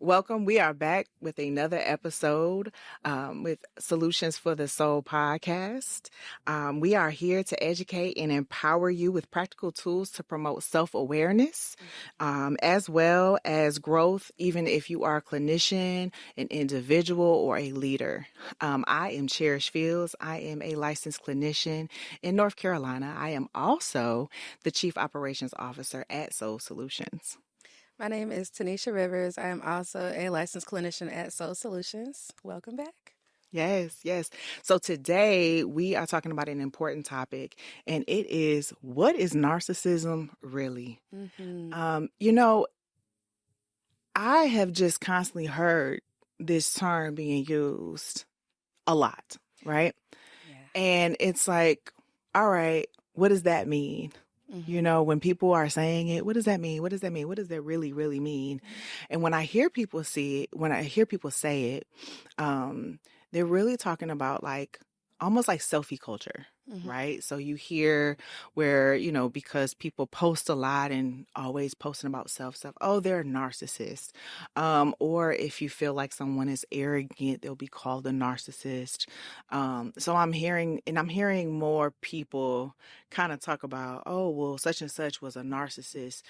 Welcome. We are back with another episode with Solutions for the Soul podcast. We are here to educate and empower you with practical tools to promote self-awareness, as well as growth, even if you are a clinician, an individual, or a leader. I am Cherish Fields. I am a licensed clinician in North Carolina. I am also the Chief Operations Officer at Soul Solutions. My name is Tanesha Rivers. I am also a licensed clinician at Soul Solutions. Welcome back. Yes, yes. So today we are talking about an important topic, and it is, what is narcissism really? You know, I have just constantly heard this term being used a lot, right? Yeah. And it's like, all right, what does that mean? You know, when people are saying it, what does that mean? What does that mean? What does that really, really mean? And when I hear people say it, they're really talking about like almost like selfie culture, right? So you hear where, because people post a lot and always posting about stuff, oh, they're a narcissist. Or if you feel like someone is arrogant, they'll be called a narcissist. So I'm hearing more people kind of talk about, oh, well, such and such was a narcissist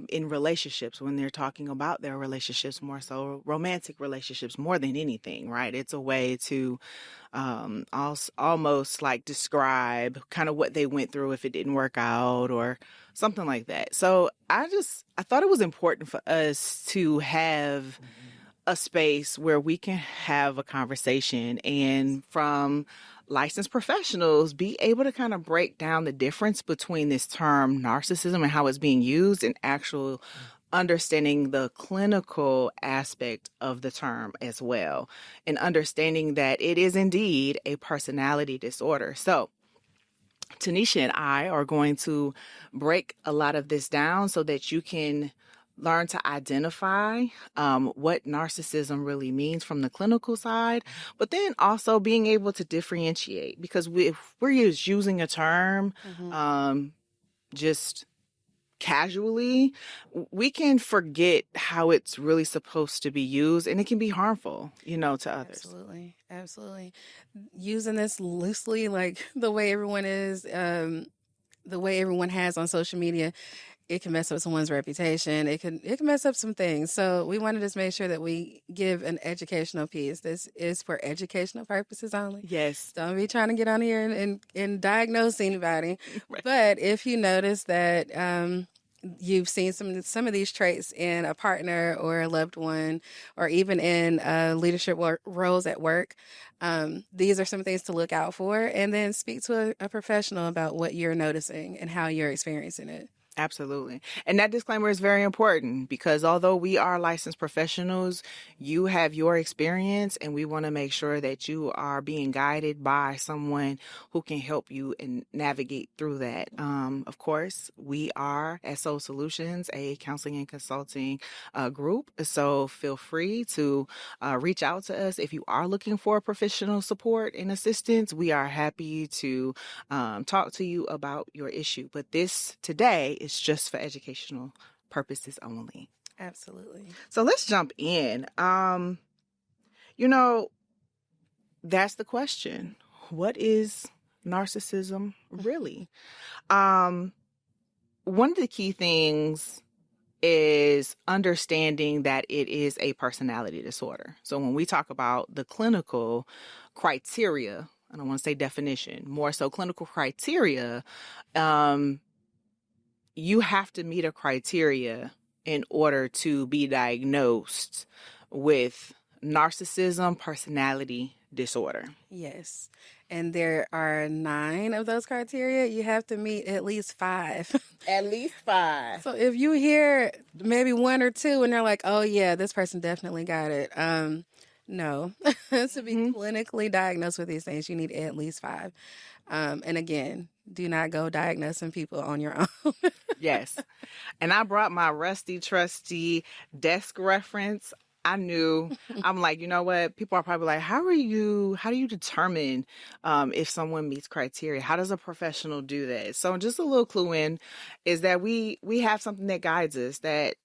in relationships, when they're talking about their relationships, more so romantic relationships more than anything, right? It's a way to almost like describe kind of what they went through if it didn't work out or something like that. So I thought it was important for us to have a space where we can have a conversation and from licensed professionals be able to kind of break down the difference between this term narcissism and how it's being used and actual understanding the clinical aspect of the term as well, and understanding that it is indeed a personality disorder. So Tanesha and I are going to break a lot of this down so that you can learn to identify what narcissism really means from the clinical side, but then also being able to differentiate, because if we're just using a term just casually, we can forget how it's really supposed to be used, and it can be harmful, to others. Absolutely. Using this loosely, like the way everyone is, the way everyone has on social media, it can mess up someone's reputation. It can mess up some things. So we want to just make sure that we give an educational piece. This is for educational purposes only. Yes. Don't be trying to get on here and diagnose anybody. Right. But if you notice that you've seen some of these traits in a partner or a loved one, or even in leadership roles at work, these are some things to look out for, and then speak to a professional about what you're noticing and how you're experiencing it. Absolutely. And that disclaimer is very important, because although we are licensed professionals, you have your experience, and we want to make sure that you are being guided by someone who can help you and navigate through that. Of course, we are at Soul Solutions, a counseling and consulting group. So feel free to reach out to us if you are looking for professional support and assistance. We are happy to talk to you about your issue. But this today is just for educational purposes only. Absolutely. So let's jump in. That's the question. What is narcissism really? One of the key things is understanding that it is a personality disorder. So when we talk about the clinical criteria, I don't want to say definition, more so clinical criteria, you have to meet a criteria in order to be diagnosed with narcissism personality disorder. Yes. And there are 9 of those criteria. You have to meet at least 5. At least 5. So if you hear maybe 1 or 2 and they're like, oh yeah, this person definitely got it. No. To be clinically diagnosed with these things, you need at least 5. And again, do not go diagnosing people on your own. Yes. And I brought my rusty, trusty desk reference. I'm like, you know what? People are probably like, how do you determine if someone meets criteria? How does a professional do that? So just a little clue in is that we have something that guides us, that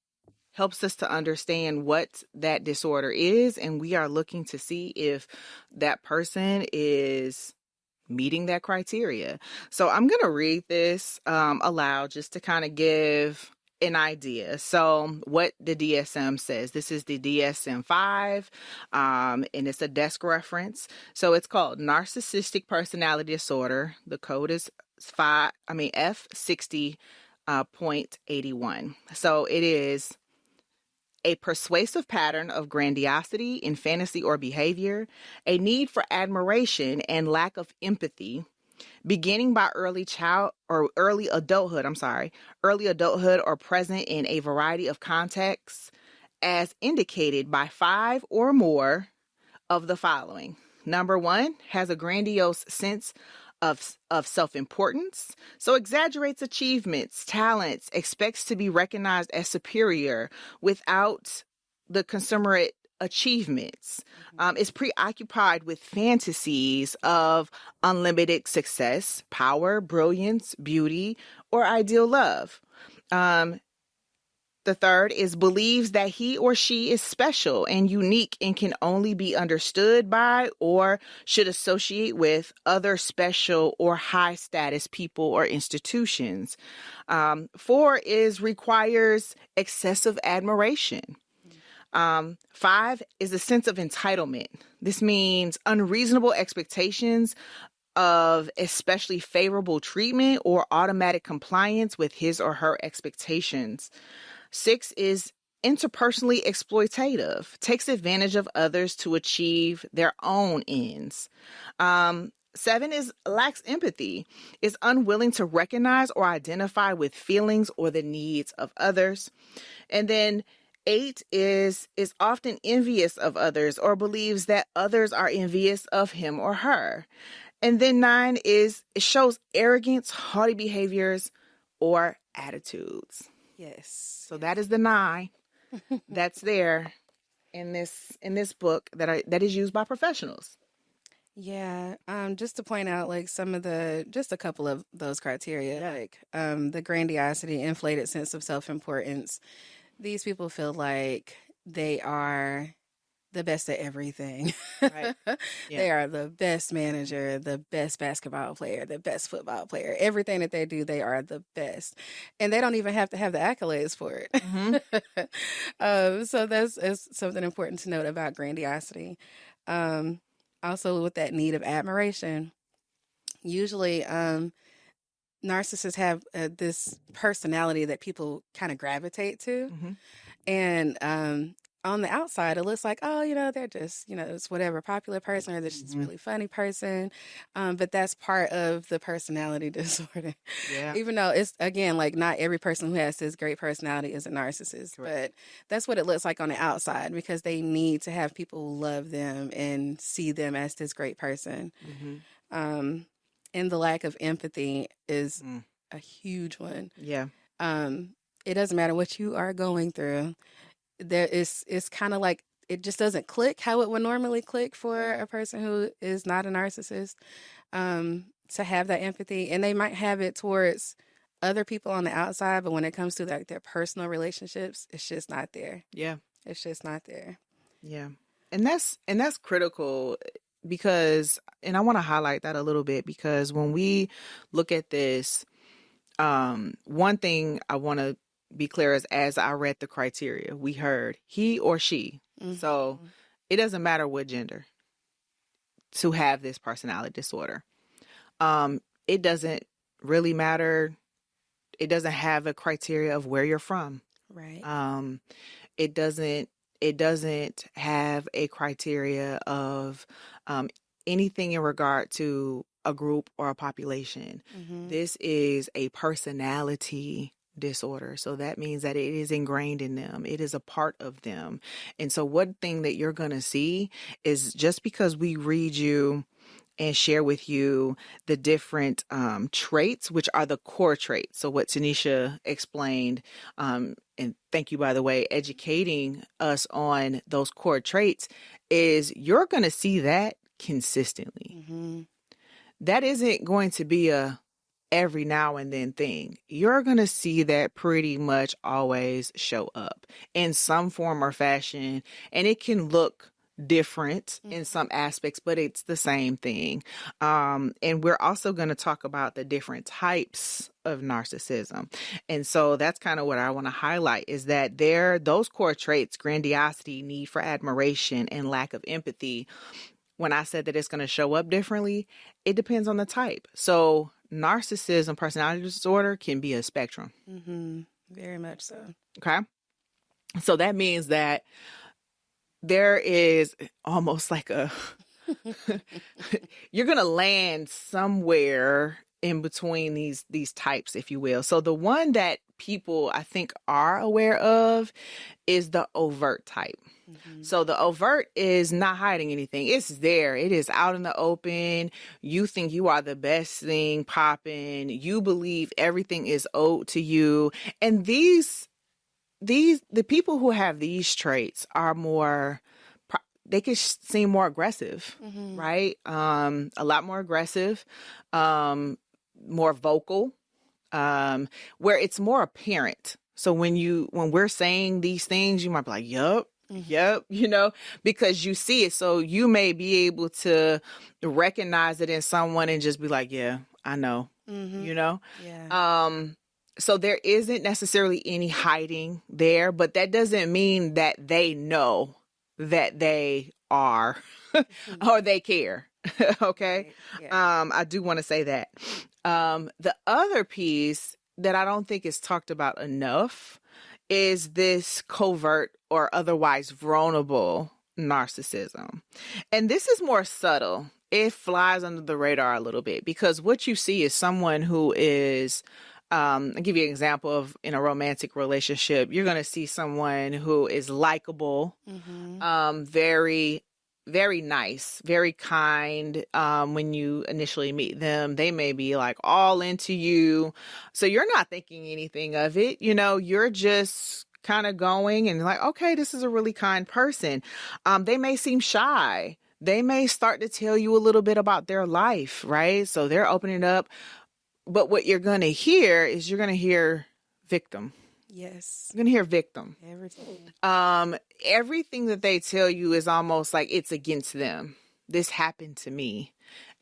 helps us to understand what that disorder is, and we are looking to see if that person is meeting that criteria. So I'm going to read this aloud just to kind of give an idea. So what the DSM says, this is the DSM-5, and it's a desk reference. So it's called Narcissistic Personality Disorder. The code is F60.81. So it is a persuasive pattern of grandiosity in fantasy or behavior, a need for admiration and lack of empathy, beginning by early adulthood or present in a variety of contexts, as indicated by 5 or more of the following. Number 1, has a grandiose sense of self-importance, so exaggerates achievements, talents, expects to be recognized as superior without the consummate achievements, is preoccupied with fantasies of unlimited success, power, brilliance, beauty, or ideal love. The third is believes that he or she is special and unique and can only be understood by or should associate with other special or high status people or institutions. 4 is requires excessive admiration. 5 is a sense of entitlement. This means unreasonable expectations of especially favorable treatment or automatic compliance with his or her expectations. 6 is interpersonally exploitative, takes advantage of others to achieve their own ends. 7 is lacks empathy, is unwilling to recognize or identify with feelings or the needs of others. And then 8 is often envious of others or believes that others are envious of him or her. And then 9 is it shows arrogance, haughty behaviors, or attitudes. Yes. So that is the 9 that's there in this book that is used by professionals. Yeah. Just to point out, like just a couple of those criteria, like the grandiosity, inflated sense of self-importance. These people feel like they are the best at everything. Right. They are the best manager, the best basketball player, the best football player. Everything that they do, they are the best. And they don't even have to have the accolades for it. Mm-hmm. So that's something important to note about grandiosity. Also, with that need of admiration, usually narcissists have this personality that people kind of gravitate to. Mm-hmm. And on the outside, it looks like, oh, they're just, it's whatever popular person or this just really funny person. But that's part of the personality disorder. Yeah. Even though it's, again, like not every person who has this great personality is a narcissist. Correct. But that's what it looks like on the outside because they need to have people love them and see them as this great person. Mm-hmm. And the lack of empathy is a huge one. Yeah. It doesn't matter what you are going through. It's kind of like it just doesn't click how it would normally click for a person who is not a narcissist, to have that empathy. And they might have it towards other people on the outside, but when it comes to like their personal relationships, it's just not there. Yeah. It's just not there. Yeah. And that's critical because, and I want to highlight that a little bit because when we look at this, one thing I want to be clear is as I read the criteria, we heard he or she. Mm-hmm. So it doesn't matter what gender to have this personality disorder. It doesn't really matter. It doesn't have a criteria of where you're from. Right. It doesn't have a criteria of anything in regard to a group or a population. Mm-hmm. This is a personality disorder. So that means that it is ingrained in them. It is a part of them. And so one thing that you're going to see is just because we read you and share with you the different traits, which are the core traits. So what Tanesha explained, and thank you, by the way, educating us on those core traits, is you're going to see that consistently. Mm-hmm. That isn't going to be a every now and then thing. You're going to see that pretty much always show up in some form or fashion, and it can look different in some aspects, but it's the same thing. And we're also going to talk about the different types of narcissism. And so that's kind of what I want to highlight, is that those core traits, grandiosity, need for admiration, and lack of empathy, when I said that it's going to show up differently, it depends on the type. So narcissism, personality disorder, can be a spectrum. Very much so. Okay. So that means that there is almost like you're going to land somewhere in between these types, if you will. So the one that people, I think, are aware of is the overt type. So the overt is not hiding anything. It's there. It is out in the open. You think you are the best thing popping. You believe everything is owed to you. And the people who have these traits are more, they can seem more aggressive, right? A lot more aggressive, more vocal, where it's more apparent. So when we're saying these things, you might be like, yup, because you see it. So you may be able to recognize it in someone and just be like, yeah, I know, Yeah. So there isn't necessarily any hiding there, but that doesn't mean that they know that they are or they care. Okay. Right. Yeah. I do want to say that. The other piece that I don't think is talked about enough is this covert or otherwise vulnerable narcissism. And this is more subtle. It flies under the radar a little bit, because what you see is someone who is, I'll give you an example of, in a romantic relationship, you're going to see someone who is likable, very, very nice, very kind. When you initially meet them, they may be like all into you. So you're not thinking anything of it. You're just kind of going and like, okay, this is a really kind person. They may seem shy. They may start to tell you a little bit about their life, right? So they're opening up. But what you're going to hear is victim. Yes. You're going to hear victim. Everything. Everything that they tell you is almost like it's against them. This happened to me,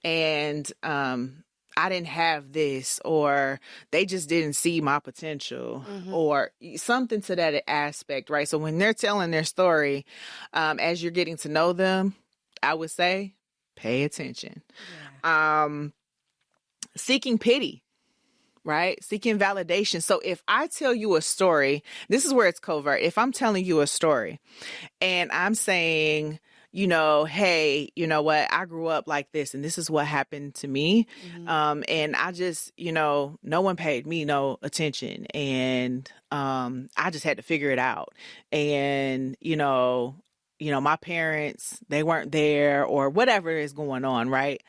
and I didn't have this, or they just didn't see my potential, or something to that aspect, right? So when they're telling their story, as you're getting to know them, I would say, pay attention. Yeah. Seeking pity, right? Seeking validation. So if I tell you a story, this is where it's covert. If I'm telling you a story and I'm saying, hey, you know what? I grew up like this and this is what happened to me. And I just, no one paid me no attention. And I just had to figure it out. And, my parents, they weren't there, or whatever is going on, right?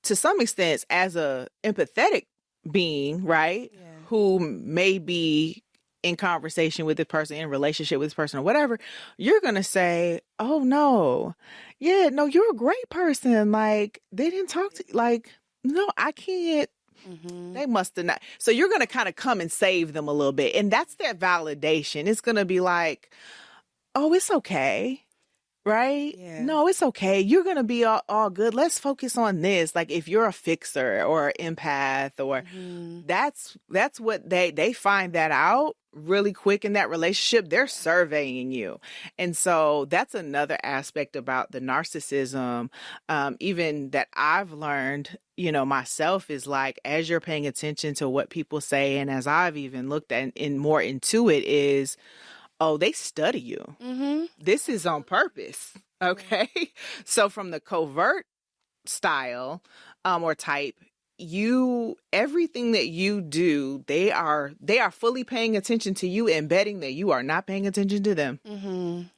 To some extent, as a empathetic being, right? Yeah. Who may be in conversation with this person, in relationship with this person, or whatever, you're going to say, oh no, yeah, no, you're a great person. Like, they didn't talk to you. Like, no, I can't. They must have not. So you're going to kind of come and save them a little bit. And that's that validation. It's going to be like, oh, it's okay. Right? Yeah. No, it's okay. You're going to be all good. Let's focus on this. Like, if you're a fixer or an empath, or that's what they find that out really quick in that relationship. They're surveying you. And so that's another aspect about the narcissism, even that I've learned, myself, is like, as you're paying attention to what people say, and as I've even looked at in more into it, is, oh, they study you. This is on purpose. Okay. So from the covert style, or type, everything that you do, they are fully paying attention to you and betting that you are not paying attention to them.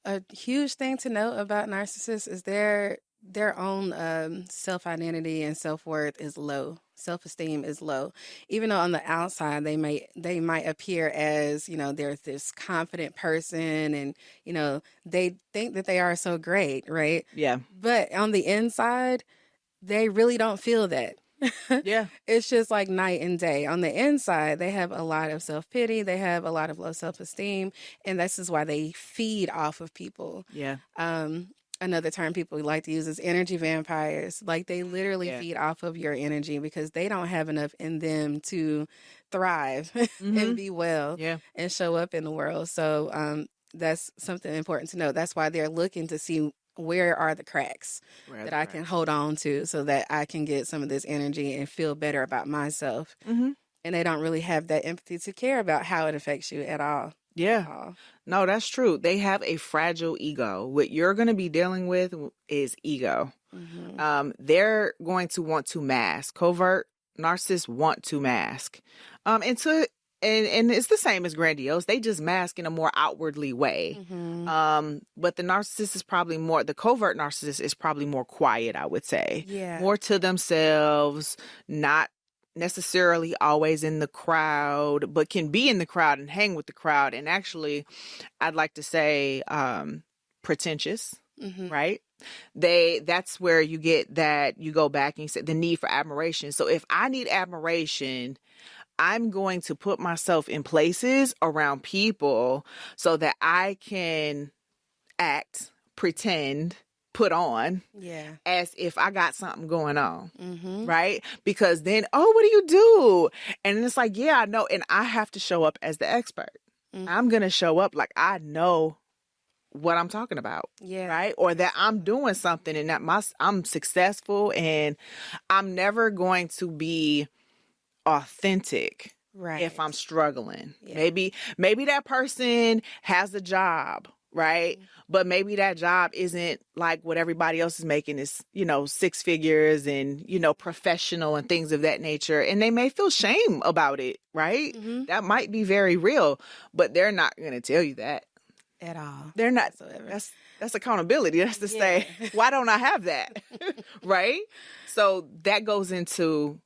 A huge thing to note about narcissists is their own self-identity and self-worth is low. Self-esteem is low. Even though on the outside they might appear as, they're this confident person, and, they think that they are so great, right? Yeah. But on the inside, they really don't feel that. Yeah. It's just like night and day. On the inside, they have a lot of self pity, they have a lot of low self esteem, and this is why they feed off of people. Yeah. Another term people like to use is energy vampires. Like they literally Yeah. feed off of your energy because they don't have enough in them to thrive and be well Yeah. and show up in the world. So that's something important to know. That's why they're looking to see where are the cracks Where are that the I can cracks? hold on to so that I can get some of this energy and feel better about myself. Mm-hmm. And they don't really have that empathy to care about how it affects you at all. Yeah. All. No, that's true. They have a fragile ego. What you're going to be dealing with is ego. They're going to want to mask. Covert narcissists want to mask. And it's the same as grandiose. They just mask in a more outwardly way. But the narcissist is probably more, the covert narcissist is probably more quiet, I would say. Yeah. More to themselves, not necessarily always in the crowd, but can be in the crowd and hang with the crowd. And actually, I'd like to say pretentious, right? That's where you get that, you go back and you say the need for admiration. So if I need admiration, I'm going to put myself in places around people so that I can act, pretend, put on as if I got something going on, right? Because then, oh, what do you do? And it's like, yeah, I know. And I have to show up as the expert. I'm going to show up like I know what I'm talking about, right? Or that I'm doing something and that I'm successful, and I'm never going to be authentic if I'm struggling. Maybe that person has a job, right? But maybe that job isn't like what everybody else is making, is, 6 figures and, professional and things of that nature. And they may feel shame about it, right? That might be very real, but they're not going to tell you that at all. They're not. That's accountability. That's to say, why don't I have that? Right? So that goes into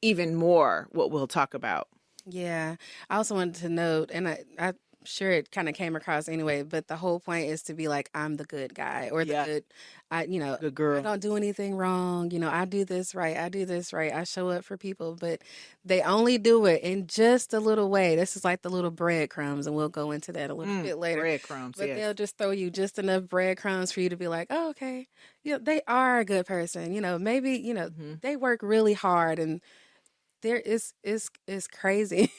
even more what we'll talk about. Yeah. I also wanted to note, and I'm sure it kind of came across anyway, but the whole point is to be like, I'm the good guy or the good, good girl. I don't do anything wrong. I do this right. I do this right. I show up for people, but they only do it in just a little way. This is like the little breadcrumbs, and we'll go into that a little bit later. Breadcrumbs, but they'll just throw you just enough breadcrumbs for you to be like, oh, okay, they are a good person. Maybe, they work really hard, and there is crazy.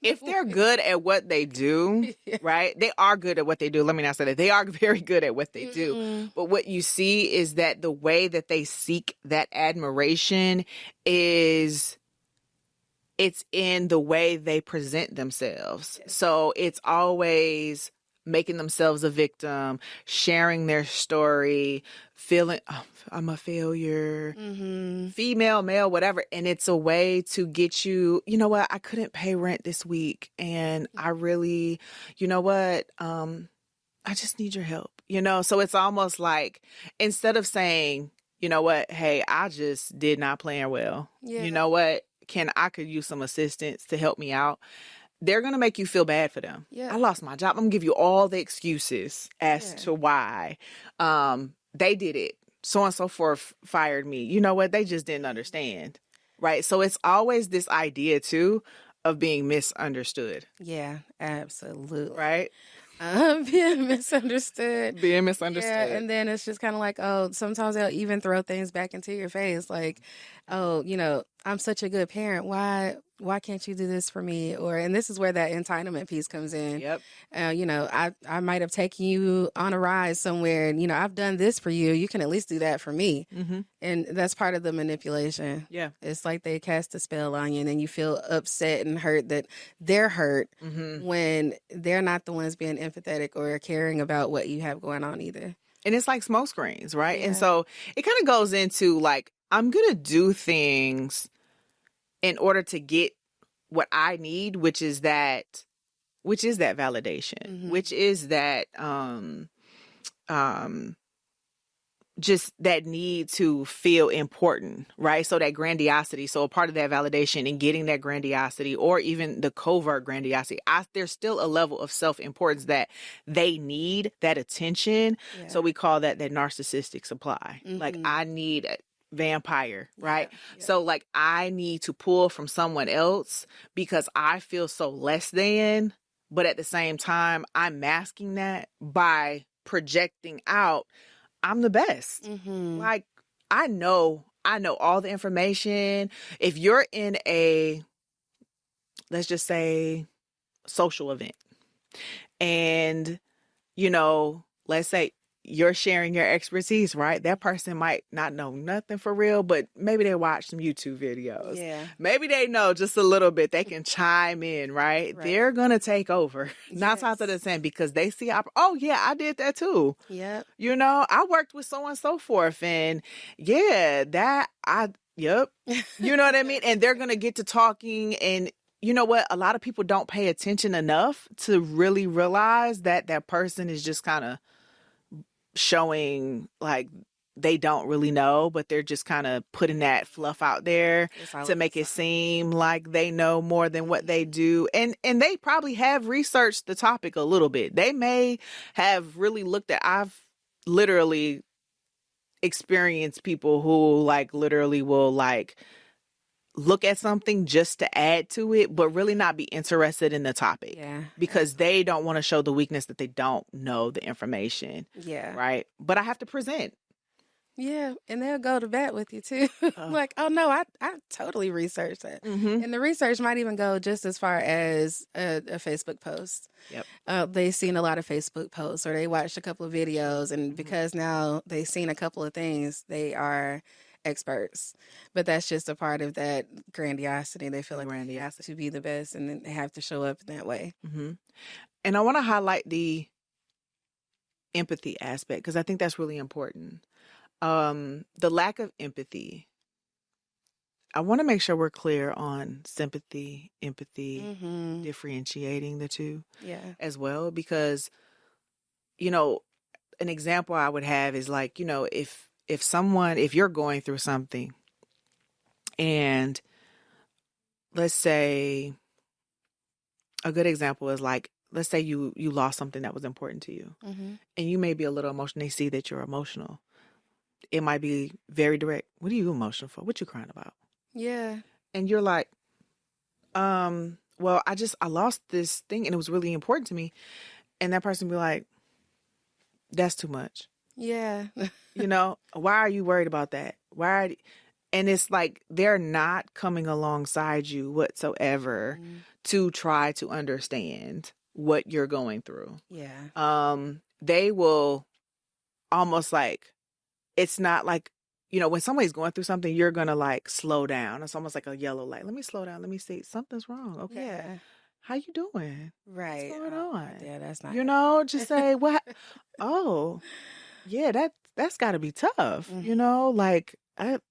If they're good at what they do, right? They are good at what they do. Let me not say that. They are very good at what they do. But what you see is that the way that they seek that admiration it's in the way they present themselves. Yes. So it's always making themselves a victim, sharing their story, feeling, oh, I'm a failure, female, male, whatever. And it's a way to get you, you know what, I couldn't pay rent this week. And I really, you know what, I just need your help, So it's almost like, instead of saying, you know what, hey, I just did not plan well. Yeah. You know what, I could use some assistance to help me out. They're going to make you feel bad for them. Yeah. I lost my job. I'm going to give you all the excuses as to why they did it. So and so forth fired me. You know what? They just didn't understand. Right. So it's always this idea, too, of being misunderstood. Yeah, absolutely. Right. Being misunderstood. Being misunderstood. Yeah, and then it's just kind of like, oh, sometimes they'll even throw things back into your face. Like, oh, I'm such a good parent. Why can't you do this for me? And this is where that entitlement piece comes in. Yep. I might have taken you on a ride somewhere, and, I've done this for you. You can at least do that for me. And that's part of the manipulation. Yeah. It's like they cast a spell on you, and then you feel upset and hurt that they're hurt when they're not the ones being empathetic or caring about what you have going on either. And it's like smoke screens, right? Yeah. And so it kind of goes into like, I'm going to do things in order to get what I need, which is that validation, which is that, just that need to feel important, right? So that grandiosity. So a part of that validation and getting that grandiosity, or even the covert grandiosity, there's still a level of self-importance that they need, that attention. Yeah. So we call that narcissistic supply. Like, I need vampire, right? Yeah. So like I need to pull from someone else because I feel so less than, but at the same time, I'm masking that by projecting out I'm the best. Like I know all the information. If you're in a, let's just say, social event, and let's say you're sharing your expertise, right? That person might not know nothing for real, but maybe they watch some YouTube videos. Yeah. Maybe they know just a little bit. They can chime in, right? They're going to take over. Nine times out of 10 because they see, oh yeah, I did that too. Yep. I worked with so and so forth, and yeah, yep. You know what I mean? And they're going to get to talking, and you know what? A lot of people don't pay attention enough to really realize that that person is just kind of showing like they don't really know, but they're just kind of putting that fluff out there to make it seem like they know more than what they do. And they probably have researched the topic a little bit. They may have really looked at, I've literally experienced people who like literally will like look at something just to add to it, but really not be interested in the topic. Yeah. Because they don't want to show the weakness that they don't know the information. Yeah. Right. But I have to present. Yeah. And they'll go to bat with you too. Like, oh no, I totally researched that. Mm-hmm. And the research might even go just as far as a Facebook post. Yep. They've seen a lot of Facebook posts, or they watched a couple of videos, and because now they've seen a couple of things, they are experts. But that's just a part of that grandiosity. They feel like they have to be the best, and then they have to show up in that way. Mm-hmm. And I want to highlight the empathy aspect because I think that's really important. The lack of empathy. I want to make sure we're clear on sympathy, empathy, differentiating the two as well, because, an example I would have is like, if you're going through something and let's say a good example is like, let's say you lost something that was important to you and you may be a little emotional. They see that you're emotional. It might be very direct. What are you emotional for? What you crying about? Yeah. And you're like, well, I lost this thing and it was really important to me. And that person be like, that's too much. Yeah. Why are you worried about that? And it's like, they're not coming alongside you whatsoever to try to understand what you're going through. Yeah. They will almost like, it's not like, when somebody's going through something, you're going to like slow down. It's almost like a yellow light. Let me slow down. Let me see. Something's wrong. Okay. Yeah. How you doing? Right. What's going on? Yeah, that's not. Just say, what? Oh, yeah, that's got to be tough.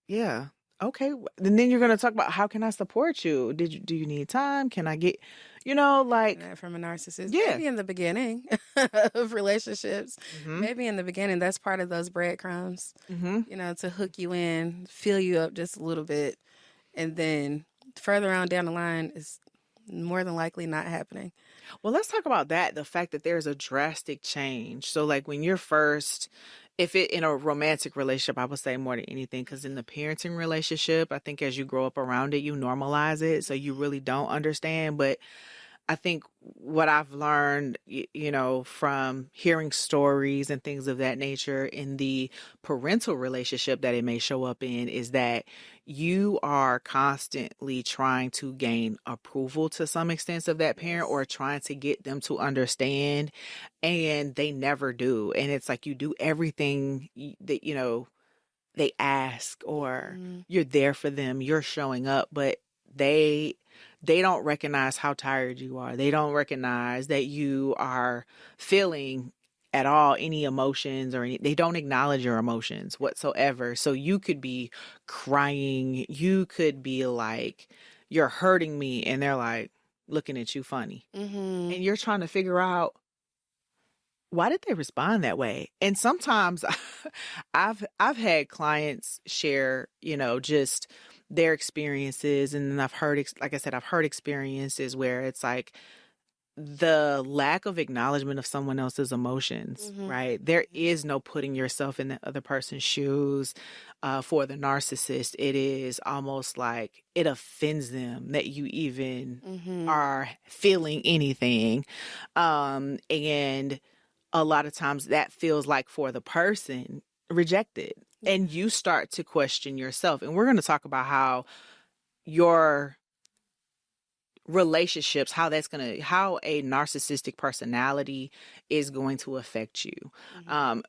Yeah. Okay. And then you're going to talk about how can I support you? Do you need time? Can I get, like from a narcissist? Yeah. Maybe in the beginning of relationships, maybe in the beginning, that's part of those breadcrumbs, to hook you in, fill you up just a little bit. And then further on down the line is more than likely not happening. Well, let's talk about that. The fact that there's a drastic change. So like when you're first, if it in a romantic relationship, I would say more than anything, because in the parenting relationship, I think as you grow up around it, you normalize it. So you really don't understand. But I think what I've learned, from hearing stories and things of that nature in the parental relationship that it may show up in is that you are constantly trying to gain approval to some extent of that parent or trying to get them to understand, and they never do. And it's like you do everything that, they ask, or you're there for them, you're showing up, but they don't recognize how tired you are. They don't recognize that you are feeling at all any emotions or they don't acknowledge your emotions whatsoever. So you could be crying. You could be like, you're hurting me. And they're like looking at you funny. And you're trying to figure out, why did they respond that way? And sometimes I've had clients share, just their experiences. And then I've heard, like I said, I've heard experiences where it's like, the lack of acknowledgement of someone else's emotions, right? There is no putting yourself in the other person's shoes. For the narcissist, it is almost like it offends them that you even are feeling anything. And a lot of times that feels like for the person rejected. And you start to question yourself. And we're going to talk about how your relationships, how a narcissistic personality is going to affect you.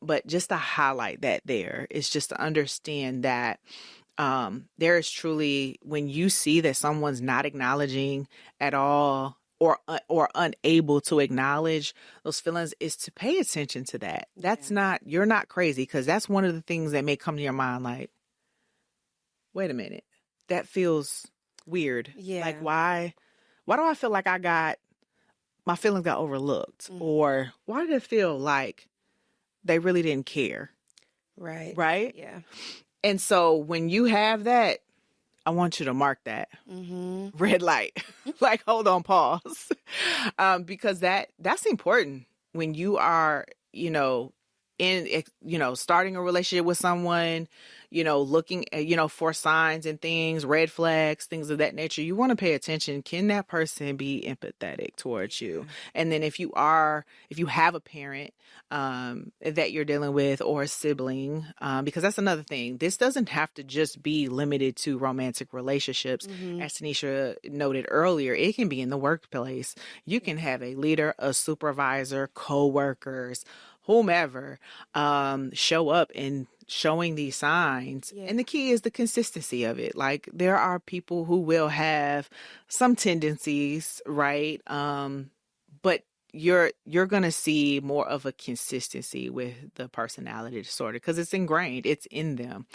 But just to highlight that there is just to understand that there is truly, when you see that someone's not acknowledging at all or unable to acknowledge those feelings, is to pay attention to that. You're not crazy, because that's one of the things that may come to your mind like, wait a minute, that feels weird. Yeah. Like, why do I feel like my feelings got overlooked? Or why did it feel like they really didn't care? Right. Right? Yeah. And so when you have that, I want you to mark that red light, like, hold on, pause. Because that's important when you are, starting a relationship with someone, looking at, for signs and things, red flags, things of that nature. You want to pay attention. Can that person be empathetic towards you? And then if you have a parent that you're dealing with, or a sibling, because that's another thing. This doesn't have to just be limited to romantic relationships. As Tanesha noted earlier, it can be in the workplace. You can have a leader, a supervisor, co-workers, whomever, show up and showing these signs. And the key is the consistency of it. Like, there are people who will have some tendencies, right? But you're going to see more of a consistency with the personality disorder, because it's ingrained, it's in them.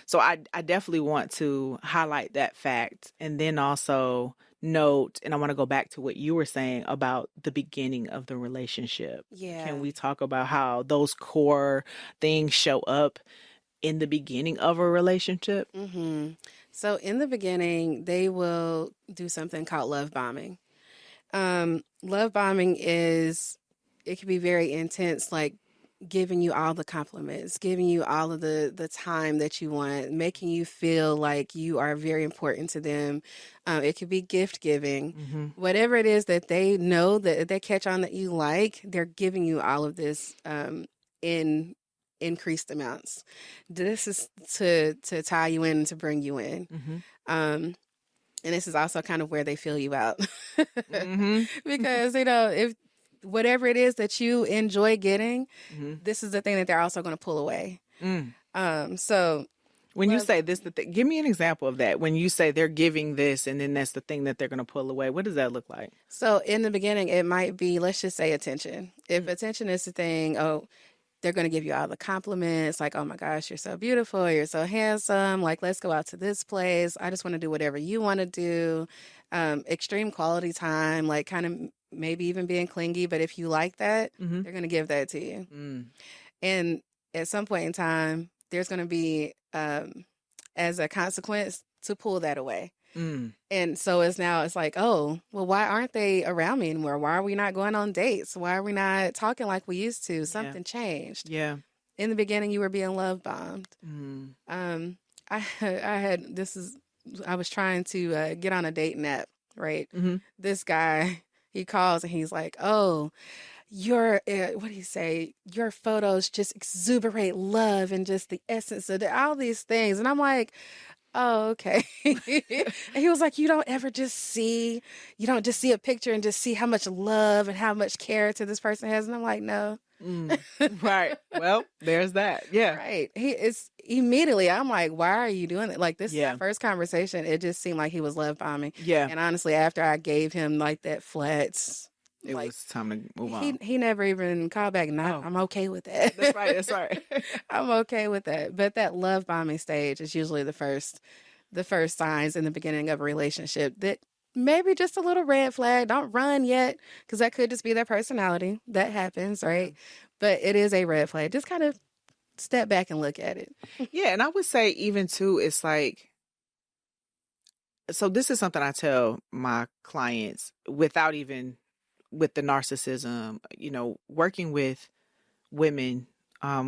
So I definitely want to highlight that fact, and then also note, and I want to go back to what you were saying about the beginning of the relationship. Can we talk about how those core things show up in the beginning of a relationship? So in the beginning, they will do something called love bombing. Love bombing it can be very intense, like giving you all the compliments, giving you all of the time that you want, making you feel like you are very important to them. It could be gift giving, whatever it is that they know that they catch on that you like, they're giving you all of this in increased amounts. This is to tie you in and to bring you in. And this is also kind of where they feel you out. Because, if whatever it is that you enjoy getting, this is the thing that they're also going to pull away. So when you say this, give me an example of that. When you say they're giving this and then that's the thing that they're going to pull away, what does that look like? So in the beginning, it might be, let's just say, attention. If attention is the thing, they're going to give you all the compliments, like, oh my gosh, you're so beautiful, you're so handsome, like, let's go out to this place, I just want to do whatever you want to do. Extreme quality time, like kind of maybe even being clingy, but if you like that, they're going to give that to you. And at some point in time, there's going to be, as a consequence, to pull that away. And so it's like, oh, well, why aren't they around me anymore? Why are we not going on dates? Why are we not talking like we used to? Something changed. In the beginning, you were being love bombed. I was trying to get on a dating app, right? This guy, he calls and he's like, oh, what do you say? Your photos just exuberate love and just the essence of all these things. And I'm like, oh, okay. And he was like, you don't just see a picture and just see how much love and how much character this person has. And I'm like, no. Right. Well, there's that. Yeah. Right. It's immediately, I'm like, why are you doing that? Like, this is our first conversation. It just seemed like he was love bombing. Yeah. And honestly, after I gave him like that flat, it was time to move on. He never even called back. And I'm okay with that. That's right. I'm okay with that. But that love bombing stage is usually the first signs in the beginning of a relationship that maybe just a little red flag. Don't run yet, because that could just be their personality. That happens, right? But it is a red flag. Just kind of step back and look at it. Yeah, and I would say even too, it's like, so this is something I tell my clients without even with the narcissism, working with women,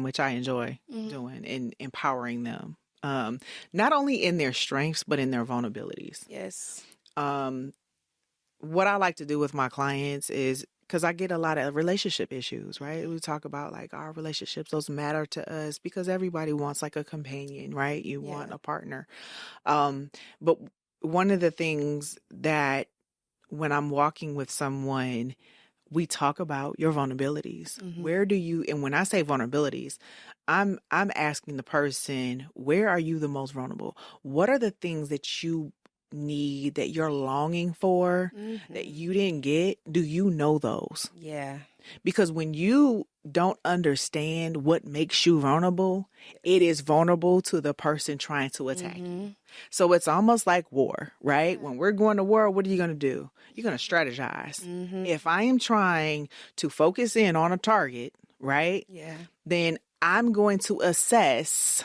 which I enjoy doing, and empowering them, not only in their strengths, but in their vulnerabilities. Yes. What I like to do with my clients is, because I get a lot of relationship issues, right? We talk about like our relationships, those matter to us because everybody wants like a companion, right? You want a partner. But one of the things that when I'm walking with someone, we talk about your vulnerabilities. Where do you, and when I say vulnerabilities, I'm asking the person, where are you the most vulnerable? What are the things that you need, that you're longing for, that you didn't get? Do you know those? Yeah. Because when you don't understand what makes you vulnerable, it is vulnerable to the person trying to attack you. So it's almost like war, right? When we're going to war, what are you going to do? You're going to strategize. If I am trying to focus in on a target, right? Yeah. Then I'm going to assess,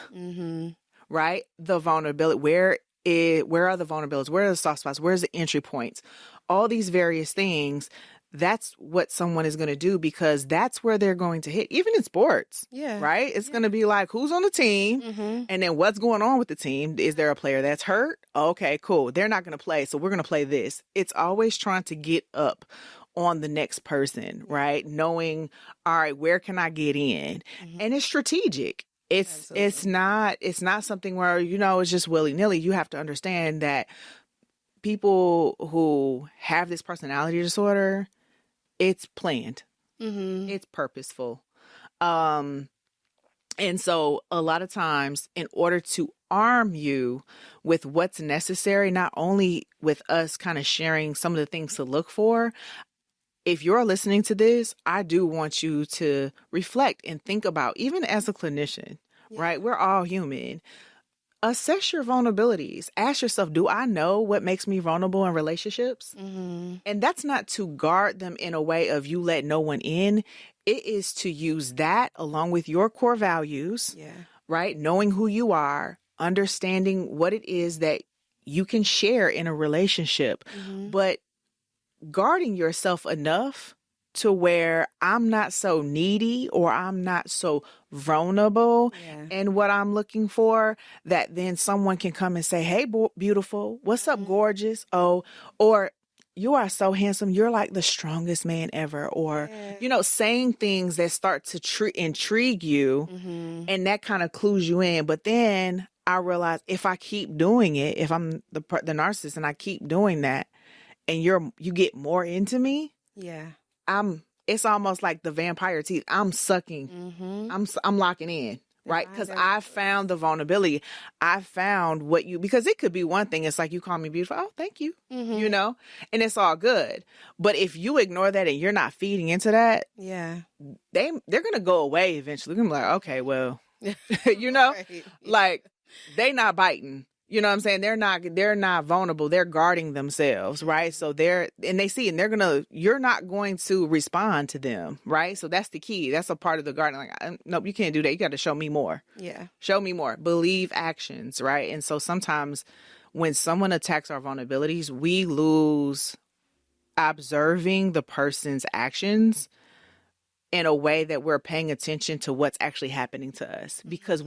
right, the vulnerability. Where are the vulnerabilities? Where are the soft spots? Where's the entry points? All these various things. That's what someone is going to do, because that's where they're going to hit, even in sports. Yeah. Right? It's going to be like, who's on the team? And then what's going on with the team? Is there a player that's hurt? Okay, cool. They're not going to play, so we're going to play this. It's always trying to get up on the next person, right? Knowing, all right, where can I get in? And it's strategic. It's not something where, it's just willy-nilly. You have to understand that people who have this personality disorder, it's planned. It's purposeful. And so a lot of times, in order to arm you with what's necessary, not only with us kind of sharing some of the things to look for, if you're listening to this, I do want you to reflect and think about, even as a clinician, right? We're all human. Assess your vulnerabilities. Ask yourself, do I know what makes me vulnerable in relationships? And that's not to guard them in a way of you let no one in. It is to use that along with your core values, right? Knowing who you are, understanding what it is that you can share in a relationship, but guarding yourself enough to where I'm not so needy or I'm not so vulnerable in what I'm looking for, that then someone can come and say, hey, beautiful, what's up, gorgeous? Oh, or you are so handsome. You're like the strongest man ever. Or, saying things that start to intrigue you, and that kind of clues you in. But then I realize, if I keep doing it, if I'm the narcissist and I keep doing that, and you get more into me, it's almost like the vampire teeth. I'm sucking. I'm locking in, right? Because I found the vulnerability. I found because it could be one thing. It's like, you call me beautiful. Oh, thank you. And it's all good. But if you ignore that and you're not feeding into that, they're going to go away eventually. They're going to be like, okay, well, like they not biting. You know what I'm saying? They're not vulnerable. They're guarding themselves, right? So you're not going to respond to them, right? So that's the key. That's a part of the guarding. Like, nope, you can't do that. You got to show me more. Yeah. Show me more. Believe actions, right? And so sometimes when someone attacks our vulnerabilities, we lose observing the person's actions in a way that we're paying attention to what's actually happening to us, because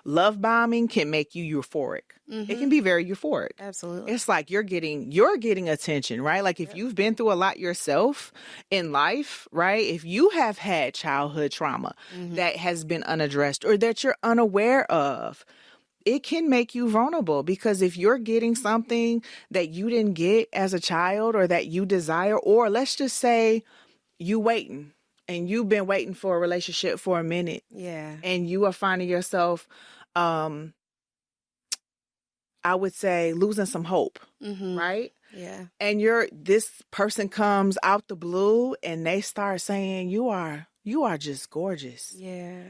love bombing can make you euphoric. It can be very euphoric. Absolutely. It's like you're getting attention, right? Like if you've been through a lot yourself in life, right? If you have had childhood trauma that has been unaddressed or that you're unaware of, it can make you vulnerable, because if you're getting something that you didn't get as a child or that you desire, or let's just say you waiting, and you've been waiting for a relationship for a minute. Yeah. And you are finding yourself, I would say, losing some hope. Right? Yeah. And this person comes out the blue and they start saying, you are just gorgeous. Yeah.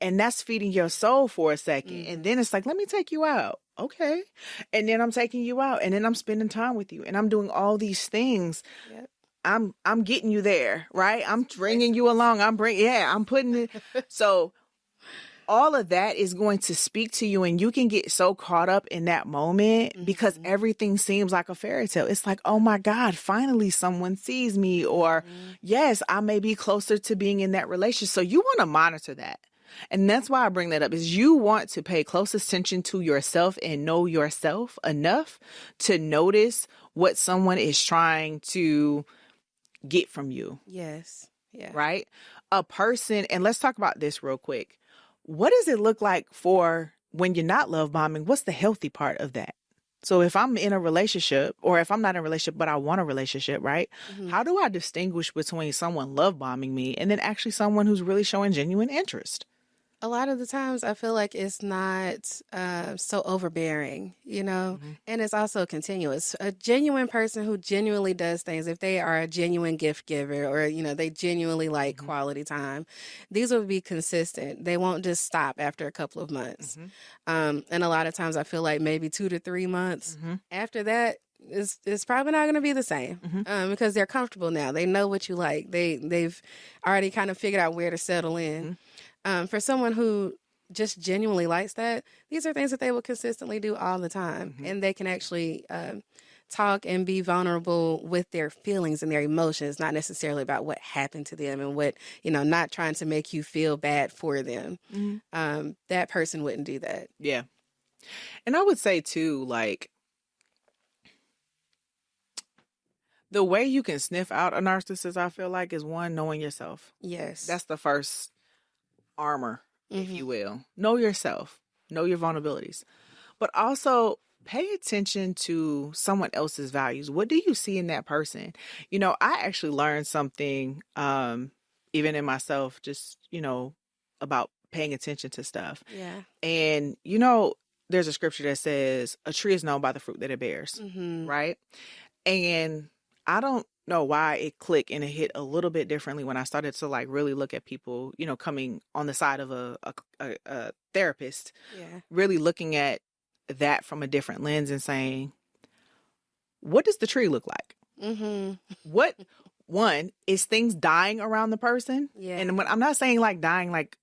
And that's feeding your soul for a second. And then it's like, let me take you out. Okay. And then I'm taking you out, and then I'm spending time with you, and I'm doing all these things. Yep. I'm getting you there, right? I'm bringing you along. I'm putting it. So all of that is going to speak to you, and you can get so caught up in that moment because everything seems like a fairy tale. It's like, oh my God, finally someone sees me, or yes, I may be closer to being in that relationship. So you want to monitor that. And that's why I bring that up, is you want to pay close attention to yourself and know yourself enough to notice what someone is trying to get from you. Yes. Yeah. Right? A person, and let's talk about this real quick. What does it look like for when you're not love bombing? What's the healthy part of that? So if I'm in a relationship, or if I'm not in a relationship, but I want a relationship, right? How do I distinguish between someone love bombing me and then actually someone who's really showing genuine interest? A lot of the times I feel like it's not so overbearing, you know, and it's also continuous. A genuine person who genuinely does things, if they are a genuine gift giver, or, you know, they genuinely like quality time, these will be consistent. They won't just stop after a couple of months. And a lot of times I feel like maybe 2 to 3 months after that, it's probably not going to be the same because they're comfortable now. They know what you like. They've already kind of figured out where to settle in. For someone who just genuinely likes that, these are things that they will consistently do all the time. And they can actually talk and be vulnerable with their feelings and their emotions, not necessarily about what happened to them and what, you know, not trying to make you feel bad for them. That person wouldn't do that. Yeah. And I would say too, like, the way you can sniff out a narcissist, I feel like, is one, knowing yourself. Yes. That's the first armor, if you will. Know yourself, know your vulnerabilities, but also pay attention to someone else's values. What do you see in that person? You know, I actually learned something, even in myself, just, you know, about paying attention to stuff. Yeah. And, you know, there's a scripture that says a tree is known by the fruit that it bears, right? And I don't know why it clicked and it hit a little bit differently when I started to like really look at people, you know, coming on the side of a therapist, really looking at that from a different lens and saying, what does the tree look like? What, one, is things dying around the person? Yeah. And when, I'm not saying like dying like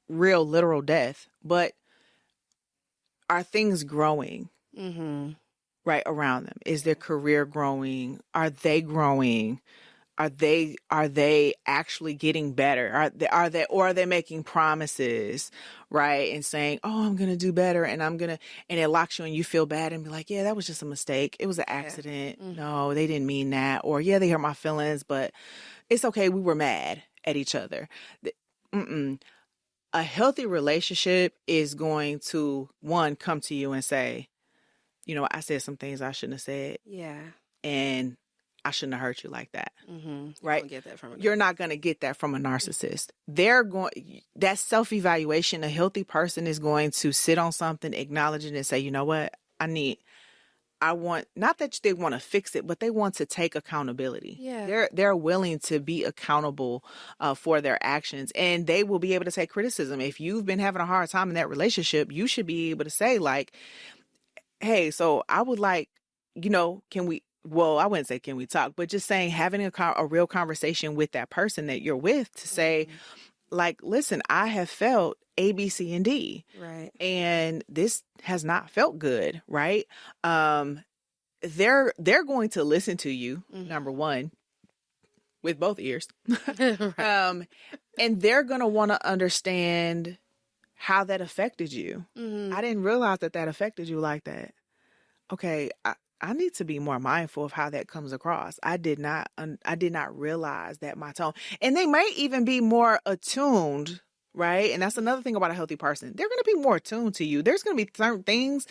real literal death, but are things growing? Right around them? Is their career growing? Are they growing? Are they actually getting better? Are they making promises, right? And saying, "Oh, I'm gonna do better," and it locks you and you feel bad and be like, "Yeah, that was just a mistake. It was an accident. No, they didn't mean that." Or, "Yeah, they hurt my feelings, but it's okay. We were mad at each other." A healthy relationship is going to, one, come to you and say, you know, I said some things I shouldn't have said. Yeah. And I shouldn't have hurt you like that. Right? Get that from You're not going to get that from a narcissist. That self-evaluation, a healthy person is going to sit on something, acknowledge it, and say, you know what? Not that they want to fix it, but they want to take accountability. Yeah. They're willing to be accountable for their actions, and they will be able to take criticism. If you've been having a hard time in that relationship, you should be able to say like, hey, so I would like, you know, I wouldn't say can we talk, but just saying, having a real conversation with that person that you're with to say, like, listen, I have felt A, B, C, and D. Right. And this has not felt good, right? They're going to listen to you, number one, with both ears. Right. And they're going to want to understand how that affected you. I didn't realize that affected you like that. Okay, I need to be more mindful of how that comes across. I did not realize that my tone, and they may even be more attuned, right? And that's another thing about a healthy person. They're going to be more attuned to you. There's going to be certain things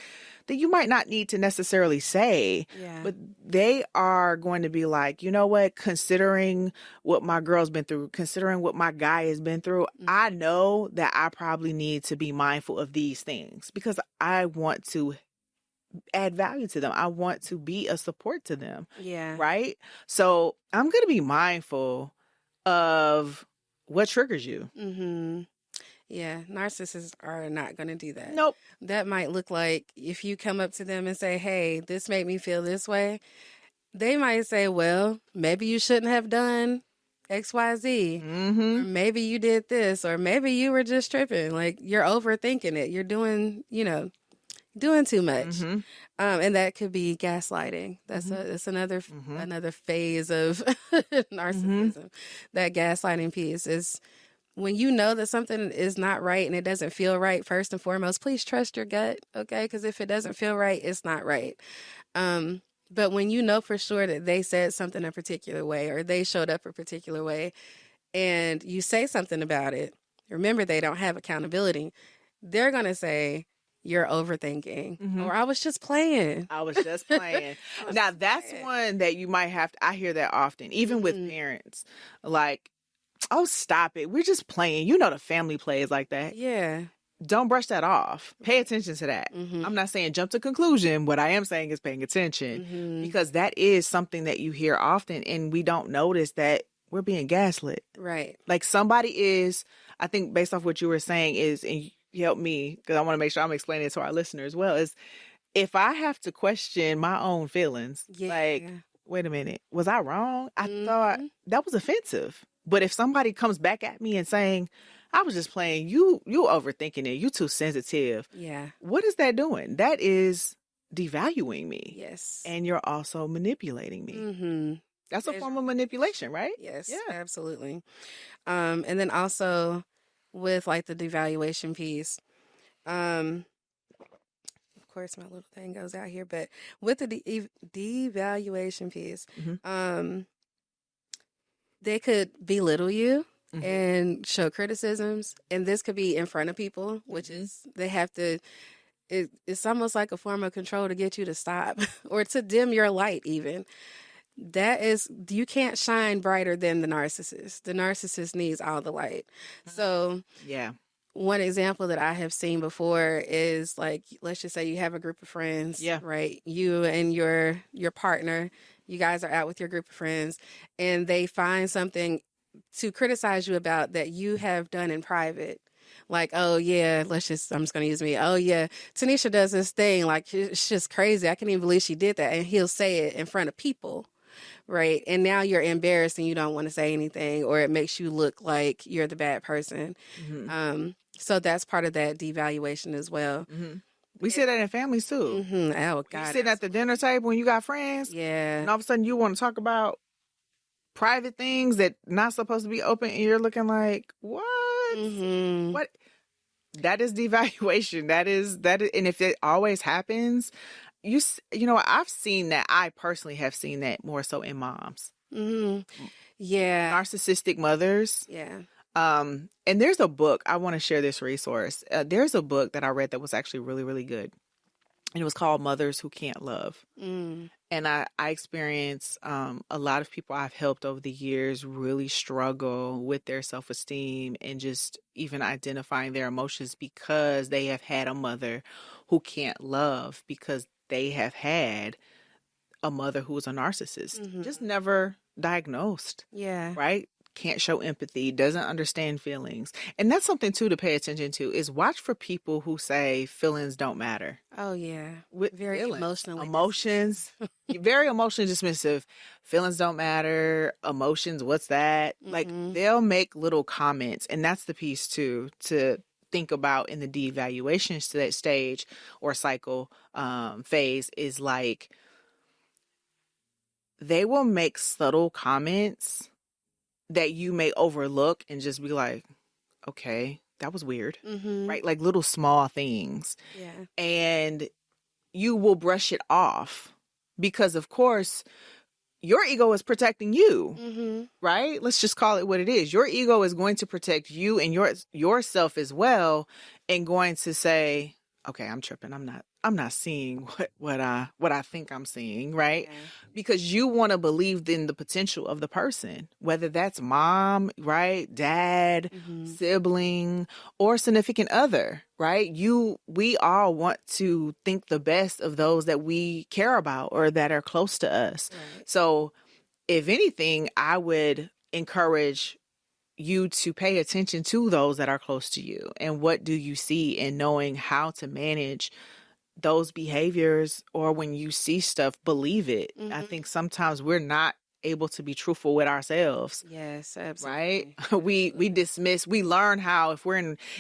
that you might not need to necessarily say, but they are going to be like, you know what, considering what my girl's been through, considering what my guy has been through, I know that I probably need to be mindful of these things because I want to add value to them. I want to be a support to them. Yeah. Right? So I'm going to be mindful of what triggers you. Yeah, narcissists are not going to do that. Nope. That might look like if you come up to them and say, hey, this made me feel this way, they might say, well, maybe you shouldn't have done XYZ. Mm-hmm. Or maybe you did this, or maybe you were just tripping. Like, you're overthinking it. You're doing, doing too much. Mm-hmm. And that could be gaslighting. Mm-hmm. That's another Mm-hmm. another phase of Mm-hmm. narcissism. That gaslighting piece is when you know that something is not right and it doesn't feel right. First and foremost, please trust your gut, okay? Because if it doesn't feel right, it's not right. But when you know for sure that they said something a particular way or they showed up a particular way, and you say something about it, remember they don't have accountability. They're gonna say you're overthinking, Mm-hmm. or I was just playing. I was just playing. Now that's one that you might have to, I hear that often, even with parents. Like, oh, stop it. We're just playing. You know, the family plays like that. Yeah. Don't brush that off. Pay attention to that. I'm not saying jump to conclusion. What I am saying is paying attention because that is something that you hear often and we don't notice that we're being gaslit. Right. Like somebody is, I think based off what you were saying is, and you help me because I want to make sure I'm explaining it to our listeners as well, is if I have to question my own feelings, like, wait a minute, was I wrong? I thought that was offensive. But if somebody comes back at me and saying, I was just playing, you overthinking it, you too sensitive. Yeah. What is that doing? That is devaluing me. Yes. And you're also manipulating me. Mm-hmm. That's a form of manipulation, right? Yes, Yeah. absolutely. And then also with like the devaluation piece, of course my little thing goes out here, but with the devaluation piece, they could belittle you and show criticisms, and this could be in front of people, which is they have to. It's almost like a form of control to get you to stop or to dim your light, even. That is, you can't shine brighter than the narcissist. The narcissist needs all the light. So, yeah. One example that I have seen before is like, let's just say you have a group of friends, right? You and your partner, you guys are out with your group of friends, and they find something to criticize you about that you have done in private. Like, oh yeah, I'm just going to use me. Oh yeah, Tanesha does this thing. Like, it's just crazy. I can't even believe she did that. And he'll say it in front of people. Right. And now you're embarrassed and you don't want to say anything, or it makes you look like you're the bad person. So that's part of that devaluation as well. We see that in families too. Oh, God. You sitting at the dinner table when you got friends. Yeah. And all of a sudden you want to talk about private things that not supposed to be open. And you're looking like, what? What? That is devaluation. That is. And if it always happens, you know, I've seen that. I personally have seen that more so in moms. Yeah. Narcissistic mothers. Yeah. And there's a book, I want to share this resource. There's a book that I read that was actually really, really good. And it was called Mothers Who Can't Love. And I experience a lot of people I've helped over the years really struggle with their self-esteem and just even identifying their emotions because they have had a mother who can't love because they have had a mother who was a narcissist, just never diagnosed. Yeah. Right? Can't show empathy, doesn't understand feelings. And that's something too to pay attention to is watch for people who say feelings don't matter. Oh yeah. With very emotionally emotions, very emotionally dismissive. Feelings don't matter. Emotions, what's that? Like they'll make little comments. And that's the piece too to think about in the devaluation stage or cycle phase is like they will make subtle comments that you may overlook and just be like, okay, that was weird, right? Like little small things. Yeah. And you will brush it off because, of course, your ego is protecting you, right? Let's just call it what it is. Your ego is going to protect you and yourself as well and going to say, okay, I'm tripping. I'm not seeing what I think I'm seeing, right? Yeah. Because you want to believe in the potential of the person, whether that's mom, right? Dad, sibling, or significant other, right? We all want to think the best of those that we care about or that are close to us. Right. So if anything, I would encourage you to pay attention to those that are close to you and what do you see and knowing how to manage those behaviors, or when you see stuff, believe it. I think sometimes we're not able to be truthful with ourselves. Yes, Right? absolutely. We dismiss, we learn how,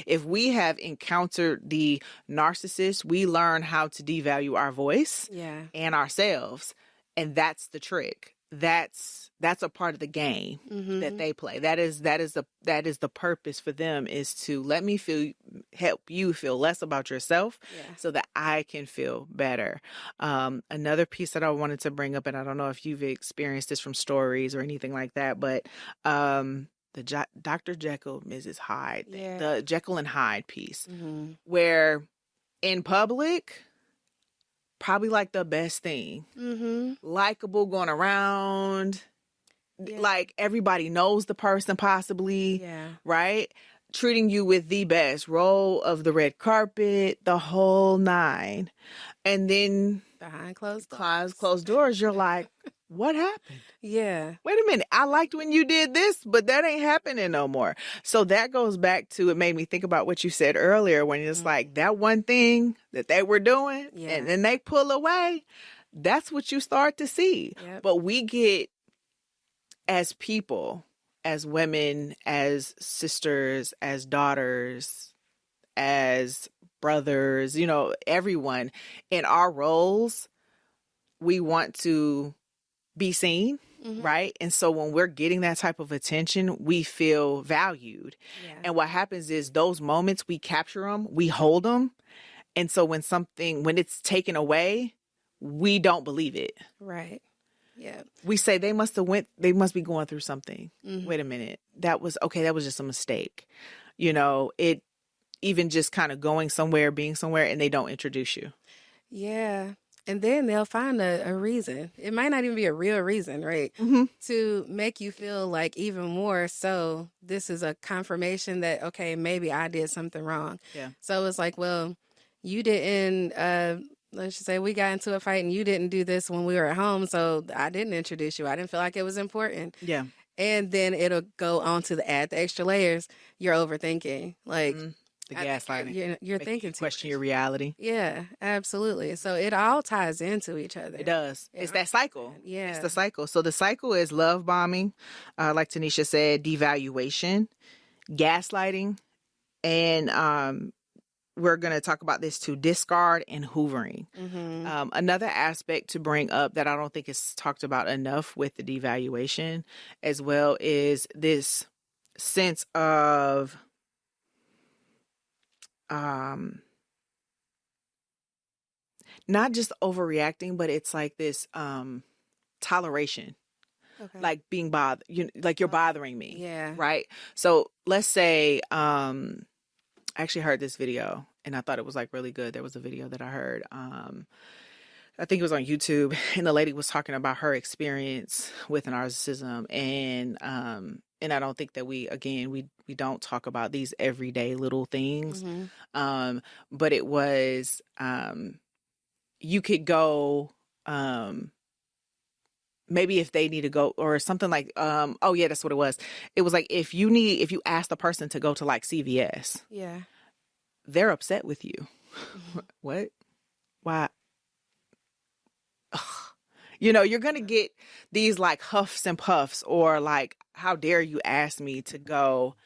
if we have encountered the narcissist, we learn how to devalue our voice Yeah. and ourselves. And that's the trick. That's a part of the game that they play. That is the purpose for them, is to let me help you feel less about yourself, Yeah. so that I can feel better. Another piece that I wanted to bring up, and I don't know if you've experienced this from stories or anything like that, but the Dr. Jekyll, Mrs. Hyde, Yeah. the Jekyll and Hyde piece, Mm-hmm. where in public, probably like the best thing. Mm-hmm. Likable, going around. Yeah. Like everybody knows the person possibly, Yeah. right? Treating you with the best, roll of the red carpet, the whole nine. And then Behind closed doors. closed doors, you're like, what happened? Yeah. Wait a minute. I liked when you did this, but that ain't happening no more. So that goes back to, it made me think about what you said earlier, when it's like that one thing that they were doing, Yeah. and then they pull away. That's what you start to see. Yep. But we get, as people, as women, as sisters, as daughters, as brothers, everyone in our roles, we want to be seen, right? And so when we're getting that type of attention, we feel valued. Yeah. And what happens is, those moments, we capture them, we hold them. And so when it's taken away, we don't believe it. Right. Yeah. We say they must be going through something. Wait a minute. That was just a mistake. It even just kind of going somewhere, being somewhere, and they don't introduce you. Yeah. And then they'll find a reason. It might not even be a real reason, right? To make you feel like, even more so, this is a confirmation that, okay, maybe I did something wrong. Yeah. So it's like, well, you didn't, let's just say we got into a fight and you didn't do this when we were at home, so I didn't introduce you. I didn't feel like it was important. Yeah. And then it'll go on to add the extra layers. You're overthinking. Like, The gaslighting. you're Make thinking you too question much. your reality. Yeah, absolutely. So it all ties into each other. It does. It's that cycle. Yeah. It's the cycle. So the cycle is love bombing, like Tanesha said, devaluation, gaslighting, and we're going to talk about this too, discard and hoovering. Another aspect to bring up that I don't think is talked about enough with the devaluation as well is this sense of not just overreacting, but it's like this toleration. Okay. Like being bothered, like you're bothering me. Yeah. Right. So let's say, I actually heard this video and I thought it was like really good. There was a video that I heard, I think it was on YouTube, and the lady was talking about her experience with narcissism, and I don't think that we don't talk about these everyday little things. But it was, you could go, maybe if they need to go or something like, oh yeah, that's what it was. It was like, if you ask the person to go to like CVS, Yeah. they're upset with you. What? Why? Ugh. You're going to get these like huffs and puffs, or like, how dare you ask me to go?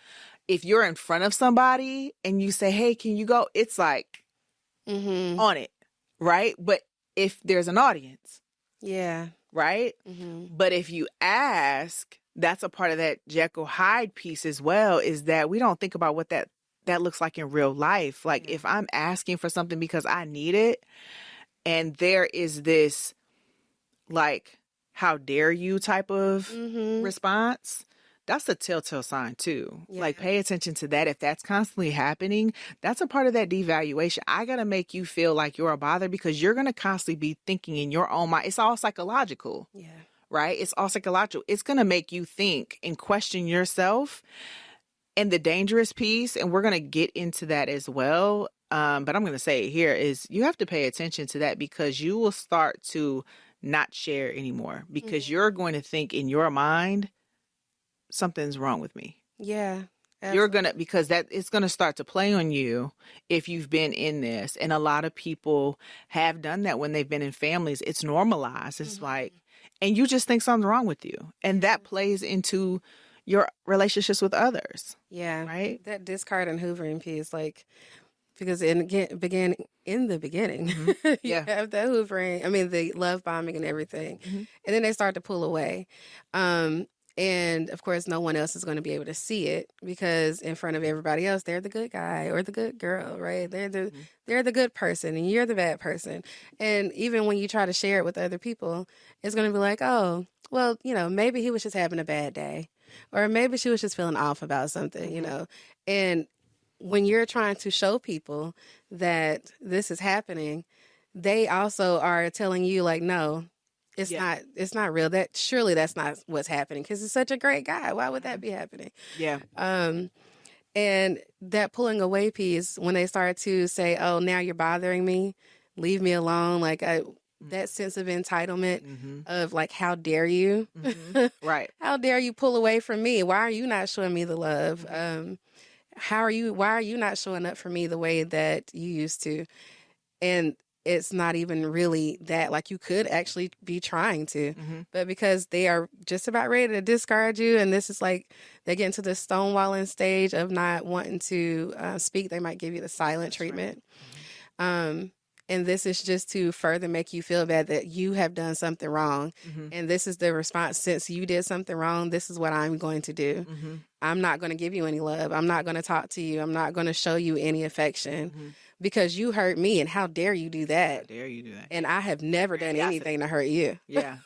If you're in front of somebody and you say, hey, can you go? It's like on it. Right. But if there's an audience. Yeah. Right. But if you ask, that's a part of that Jekyll Hyde piece as well, is that we don't think about what that looks like in real life. Like, if I'm asking for something because I need it, and there is this like, how dare you type of response, that's a telltale sign too. Yeah. Like, pay attention to that. If that's constantly happening, that's a part of that devaluation. I got to make you feel like you're a bother, because you're going to constantly be thinking in your own mind. It's all psychological. Yeah. Right? It's all psychological. It's going to make you think and question yourself. And the dangerous piece, and we're going to get into that as well, but I'm going to say it here, is you have to pay attention to that, because you will start to not share anymore, because you're going to think in your mind, something's wrong with me. Yeah. You're going to, because that it's going to start to play on you if you've been in this. And a lot of people have done that when they've been in families. It's normalized. It's like, and you just think something's wrong with you. And that plays into your relationships with others, Yeah. right? That discard and hoovering piece, like, because in the beginning, Mm-hmm. you Yeah. have the hoovering, I mean, the love bombing and everything. Mm-hmm. And then they start to pull away. And of course, no one else is going to be able to see it because in front of everybody else, they're the good guy or the good girl, right? They're the good person and you're the bad person. And even when you try to share it with other people, it's going to be like, oh, well, maybe he was just having a bad day, or maybe she was just feeling off about something. And when you're trying to show people that this is happening, they also are telling you like, no, it's not real. Surely that's not what's happening because he's such a great guy. Why would that be happening? Yeah. And that pulling away piece, when they start to say, oh, now you're bothering me, leave me alone. Like that sense of entitlement of like, how dare you? Right. How dare you pull away from me? Why are you not showing me the love? Why are you not showing up for me the way that you used to? And it's not even really that, like, you could actually be trying to, but because they are just about ready to discard you, and this is like they get into the stonewalling stage of not wanting to speak, they might give you the silent treatment. Right. And this is just to further make you feel bad that you have done something wrong. And this is the response. Since you did something wrong, this is what I'm going to do. I'm not going to give you any love. I'm not going to talk to you. I'm not going to show you any affection because you hurt me. And how dare you do that? How dare you do that? And I have never done anything to hurt you. Yeah.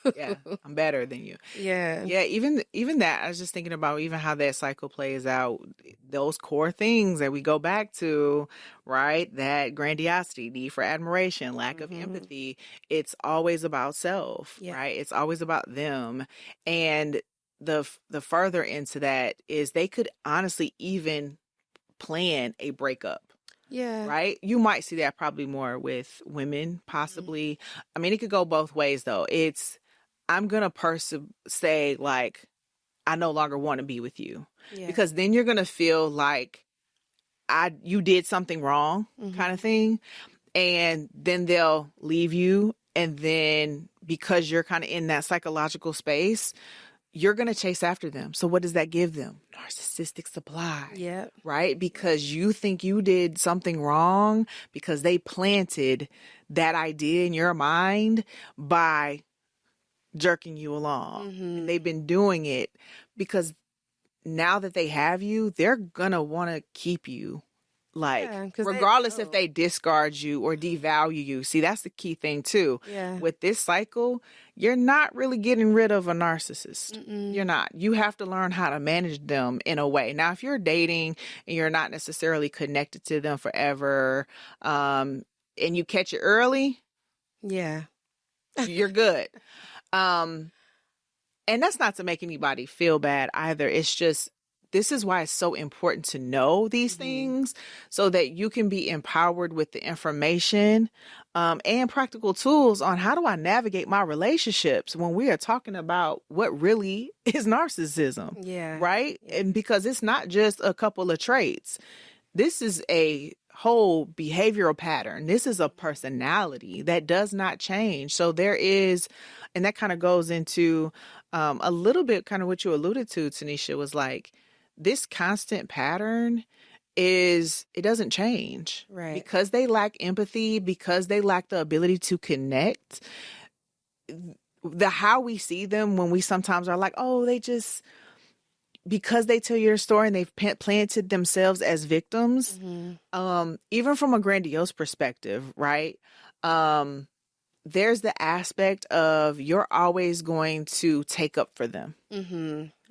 I'm better than you. Yeah. Yeah. Even that, I was just thinking about even how that cycle plays out. Those core things that we go back to, right? That grandiosity, need for admiration, lack of empathy. It's always about self, right? It's always about them. And the further into that is they could honestly even plan a breakup. Yeah. Right? You might see that probably more with women, possibly. I mean, it could go both ways, though. I'm going to say, like, I no longer want to be with you. Yeah. Because then you're going to feel like you did something wrong, kind of thing. And then they'll leave you. And then because you're kind of in that psychological space, you're going to chase after them. So what does that give them? Narcissistic supply. Yeah. Right? Because you think you did something wrong because they planted that idea in your mind by jerking you along. And they've been doing it because now that they have you, they're going to want to keep you. Like, regardless if they discard you or devalue you. See, that's the key thing, too. Yeah. With this cycle, you're not really getting rid of a narcissist. You're not. You have to learn how to manage them in a way. Now, if you're dating and you're not necessarily connected to them forever, and you catch it early, you're good. And that's not to make anybody feel bad either. It's just, this is why it's so important to know these things so that you can be empowered with the information and practical tools on how do I navigate my relationships when we are talking about what really is narcissism. Yeah. Right? Yeah. And because it's not just a couple of traits. This is a whole behavioral pattern. This is a personality that does not change. So there is, and that kind of goes into a little bit kind of what you alluded to, Tanesha, was like, this constant pattern it doesn't change. Right. Because they lack empathy, because they lack the ability to connect. How we see them when we sometimes are like, oh, because they tell your story and they've planted themselves as victims, even from a grandiose perspective, right? There's the aspect of you're always going to take up for them.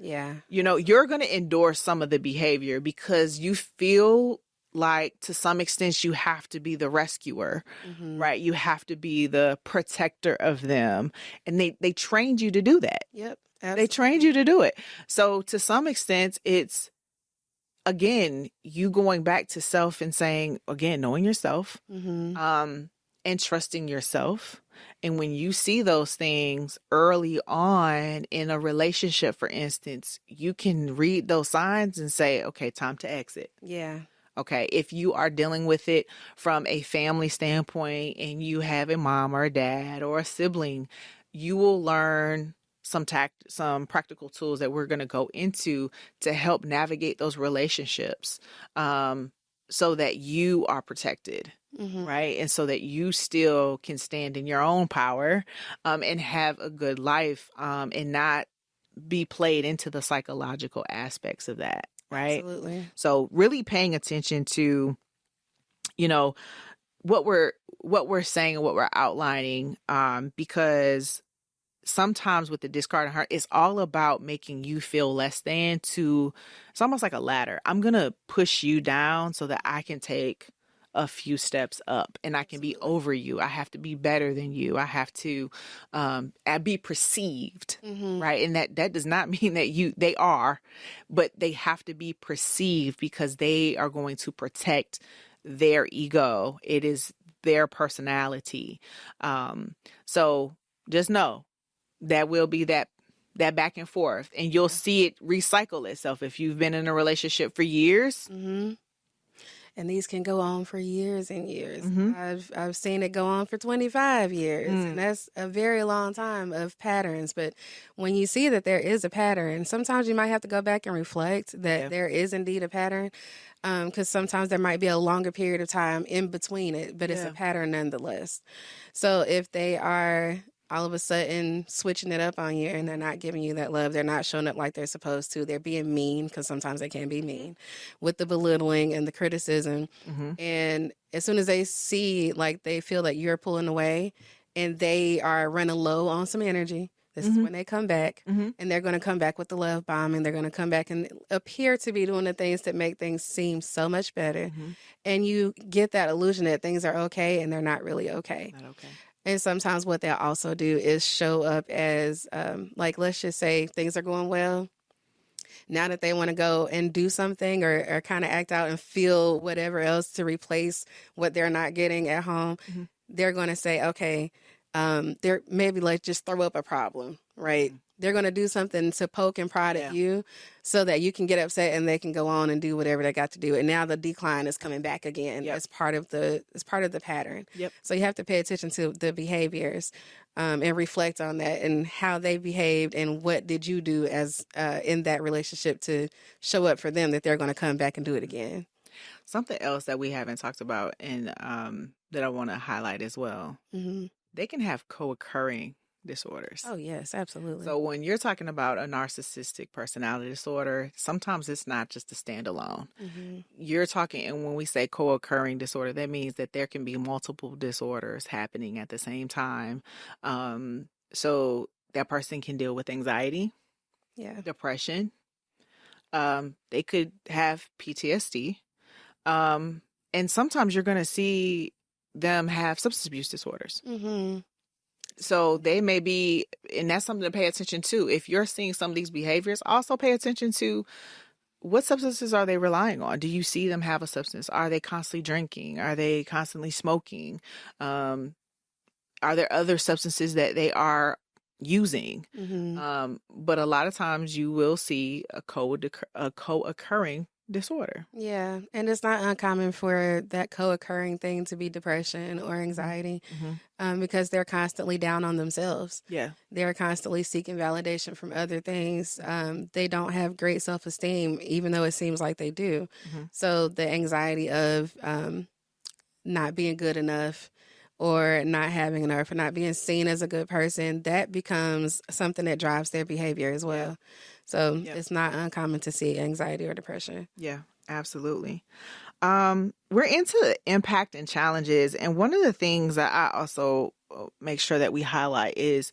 Yeah. You're going to endorse some of the behavior because you feel like to some extent you have to be the rescuer, right? You have to be the protector of them. And they trained you to do that. Yep. Absolutely. They trained you to do it. So to some extent, it's, again, you going back to self and saying, again, knowing yourself, and trusting yourself. And when you see those things early on in a relationship, for instance, you can read those signs and say, okay, time to exit. Yeah. Okay. If you are dealing with it from a family standpoint and you have a mom or a dad or a sibling, you will learn some practical tools that we're going to go into to help navigate those relationships, so that you are protected. Right. And so that you still can stand in your own power, and have a good life, and not be played into the psychological aspects of that. Right. Absolutely. So really paying attention to, you know, what we're saying and what we're outlining, because sometimes with the discarding heart, it's all about making you feel less than. It's almost like a ladder. I'm going to push you down so that I can take a few steps up, and I can be over you. I have to be better than you. I have to be perceived, right? And that does not mean that they are, but they have to be perceived because they are going to protect their ego. It is their personality. So just know that will be that back and forth, and you'll see it recycle itself if you've been in a relationship for years. And these can go on for years and years. I've seen it go on for 25 years, and that's a very long time of patterns. But when you see that there is a pattern, sometimes you might have to go back and reflect that there is indeed a pattern, because sometimes there might be a longer period of time in between it, but it's a pattern nonetheless. So if they are all of a sudden switching it up on you and they're not giving you that love, they're not showing up like they're supposed to, they're being mean, because sometimes they can be mean, with the belittling and the criticism. And as soon as they see, like, they feel that you're pulling away and they are running low on some energy, this is when they come back, and they're going to come back with the love bomb, and they're going to come back and appear to be doing the things that make things seem so much better. And you get that illusion that things are okay, and they're not really okay. Not okay. And sometimes what they'll also do is show up as, like, let's just say things are going well. Now that they want to go and do something or kind of act out and feel whatever else to replace what they're not getting at home, they're going to say, okay, they're maybe like just throw up a problem, right? They're going to do something to poke and prod at you so that you can get upset and they can go on and do whatever they got to do. And now the decline is coming back again as part of the pattern. So you have to pay attention to the behaviors, and reflect on that and how they behaved and what did you do as in that relationship to show up for them that they're going to come back and do it again. Something else that we haven't talked about and that I want to highlight as well. They can have co-occurring disorders. Oh, yes, absolutely. So when you're talking about a narcissistic personality disorder, sometimes it's not just a standalone. You're talking, and when we say co-occurring disorder, that means that there can be multiple disorders happening at the same time. So that person can deal with anxiety, depression. They could have PTSD. And sometimes you're going to see them have substance abuse disorders. So they may be, and that's something to pay attention to. If you're seeing some of these behaviors, also pay attention to what substances are they relying on? Do you see them have a substance? Are they constantly drinking? Are they constantly smoking? Are there other substances that they are using? But a lot of times you will see a co-occurring disorder. Yeah, and it's not uncommon for that co-occurring thing to be depression or anxiety, because they're constantly down on themselves. They're constantly seeking validation from other things. They don't have great self-esteem, even though it seems like they do. So the anxiety of not being good enough or not having enough or not being seen as a good person, that becomes something that drives their behavior as well. So it's not uncommon to see anxiety or depression. Yeah, absolutely. We're into impact and challenges. And one of the things that I also make sure that we highlight is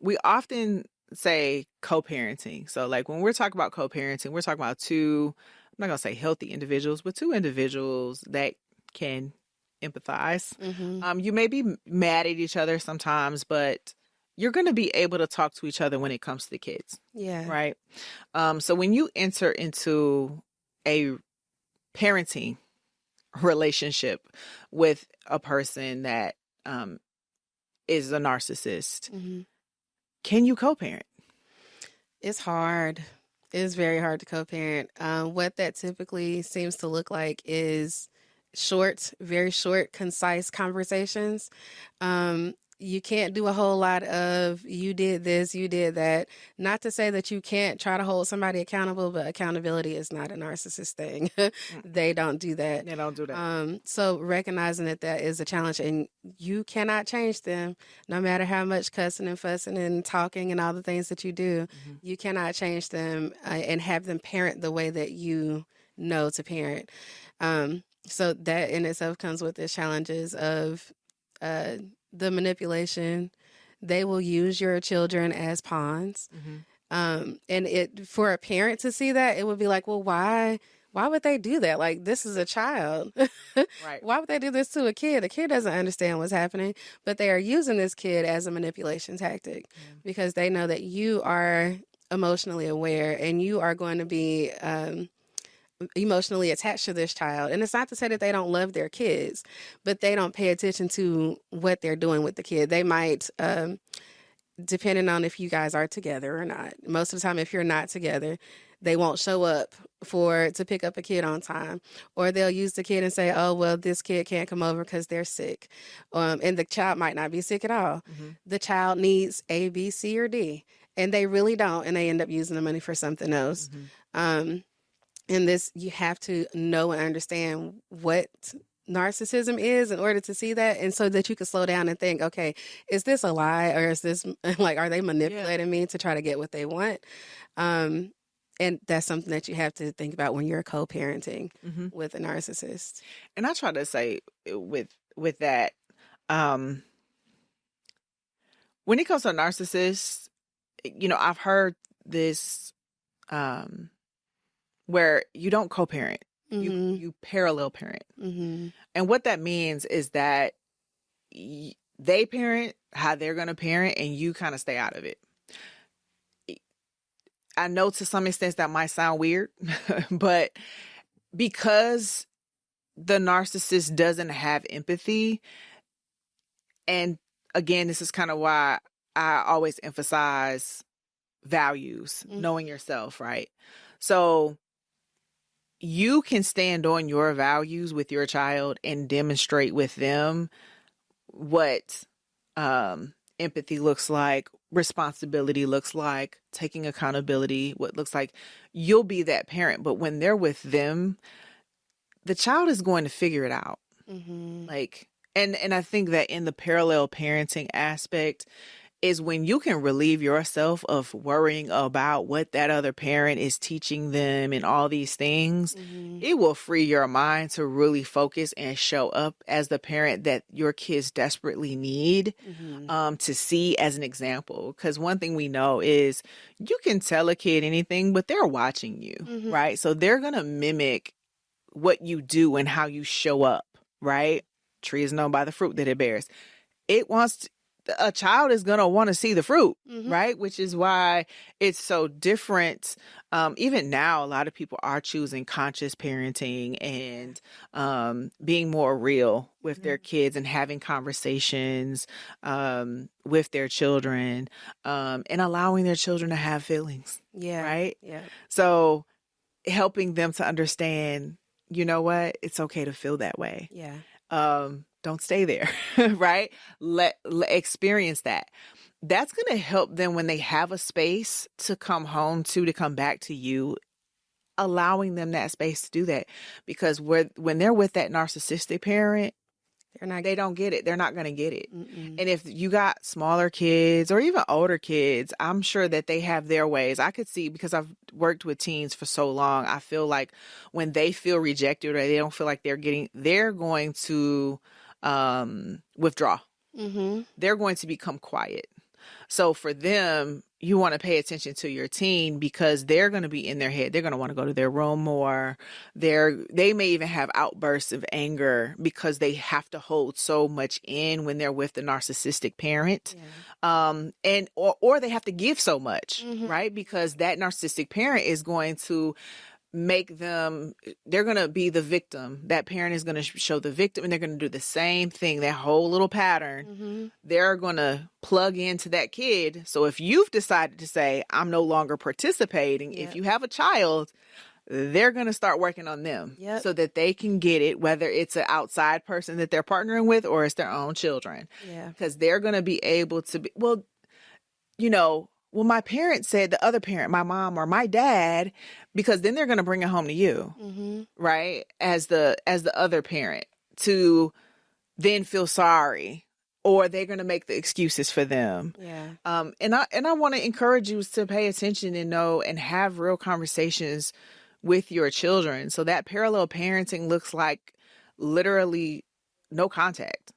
we often say co-parenting. So like when we're talking about co-parenting, we're talking about two, I'm not going to say healthy individuals, but two individuals that can empathize. You may be mad at each other sometimes, but you're going to be able to talk to each other when it comes to the kids. Right. So when you enter into a parenting relationship with a person that is a narcissist, can you co-parent? It's hard. It's very hard to co-parent. What that typically seems to look like is very short, concise conversations. you can't do a whole lot of you did this, you did that. Not to say that you can't try to hold somebody accountable, but accountability is not a narcissist thing. They don't do that. They don't do that. So recognizing that that is a challenge, and you cannot change them, no matter how much cussing and fussing and talking and all the things that you do. You cannot change them and have them parent the way that you know to parent. So that in itself comes with the challenges of the manipulation. They will use your children as pawns. And it, for a parent to see that, it would be like, well, why would they do that? Like, this is a child. Right. Why would they do this to a kid? A kid doesn't understand what's happening, but they are using this kid as a manipulation tactic because they know that you are emotionally aware and you are going to be emotionally attached to this child. And it's not to say that they don't love their kids, but they don't pay attention to what they're doing with the kid. They might, depending on if you guys are together or not. Most of the time, if you're not together, they won't show up to pick up a kid on time, or they'll use the kid and say, oh, well, this kid can't come over because they're sick. And the child might not be sick at all. The child needs A, B, C, or D, and they really don't. And they end up using the money for something else. And this, you have to know and understand what narcissism is in order to see that, and so that you can slow down and think, okay, is this a lie, or is this like, are they manipulating me to try to get what they want? And that's something that you have to think about when you're co-parenting with a narcissist. And I try to say with that, when it comes to narcissists, I've heard this where you don't co-parent, you parallel parent. And what that means is that they parent how they're going to parent and you kind of stay out of it. I know to some extent that might sound weird, but because the narcissist doesn't have empathy, and again, this is kind of why I always emphasize values, knowing yourself, right? So you can stand on your values with your child and demonstrate with them what empathy looks like, responsibility looks like, taking accountability, what looks like. You'll be that parent. But when they're with them, the child is going to figure it out. Like, and I think that in the parallel parenting aspect is when you can relieve yourself of worrying about what that other parent is teaching them and all these things, it will free your mind to really focus and show up as the parent that your kids desperately need to see as an example. Because one thing we know is you can tell a kid anything, but they're watching you, right? So they're going to mimic what you do and how you show up, right? Tree is known by the fruit that it bears. A child is going to want to see the fruit, right? Which is why it's so different. Even now, a lot of people are choosing conscious parenting and being more real with their kids and having conversations with their children and allowing their children to have feelings, right? Yeah. So helping them to understand, you know what? It's okay to feel that way. Yeah. Don't stay there, right? Let experience that. That's going to help them when they have a space to come home to come back to you, allowing them that space to do that. Because when they're with that narcissistic parent, they don't get it. They're not going to get it. And if you got smaller kids or even older kids, I'm sure that they have their ways. I could see, because I've worked with teens for so long, I feel like when they feel rejected or they don't feel like they're going to withdraw. They're going to become quiet. So for them, you want to pay attention to your teen because they're going to be in their head. They're going to want to go to their room more. They may even have outbursts of anger because they have to hold so much in when they're with the narcissistic parent. Or they have to give so much, right? Because that narcissistic parent is going to they're going to be the victim. That parent is going to show the victim, and they're going to do the same thing, that whole little pattern. They're going to plug into that kid. So if you've decided to say, I'm no longer participating, if you have a child, they're going to start working on them Yep. so that they can get it, whether it's an outside person that they're partnering with or it's their own children. Yeah. Because they're going to be able to be, well, you know, well, my parent said, the other parent, my mom or my dad, because then they're going to bring it home to you, Mm-hmm. right? As the other parent, to then feel sorry, or they're going to make the excuses for them. Yeah. And I want to encourage you to pay attention and know and have real conversations with your children. So that parallel parenting looks like literally no contact.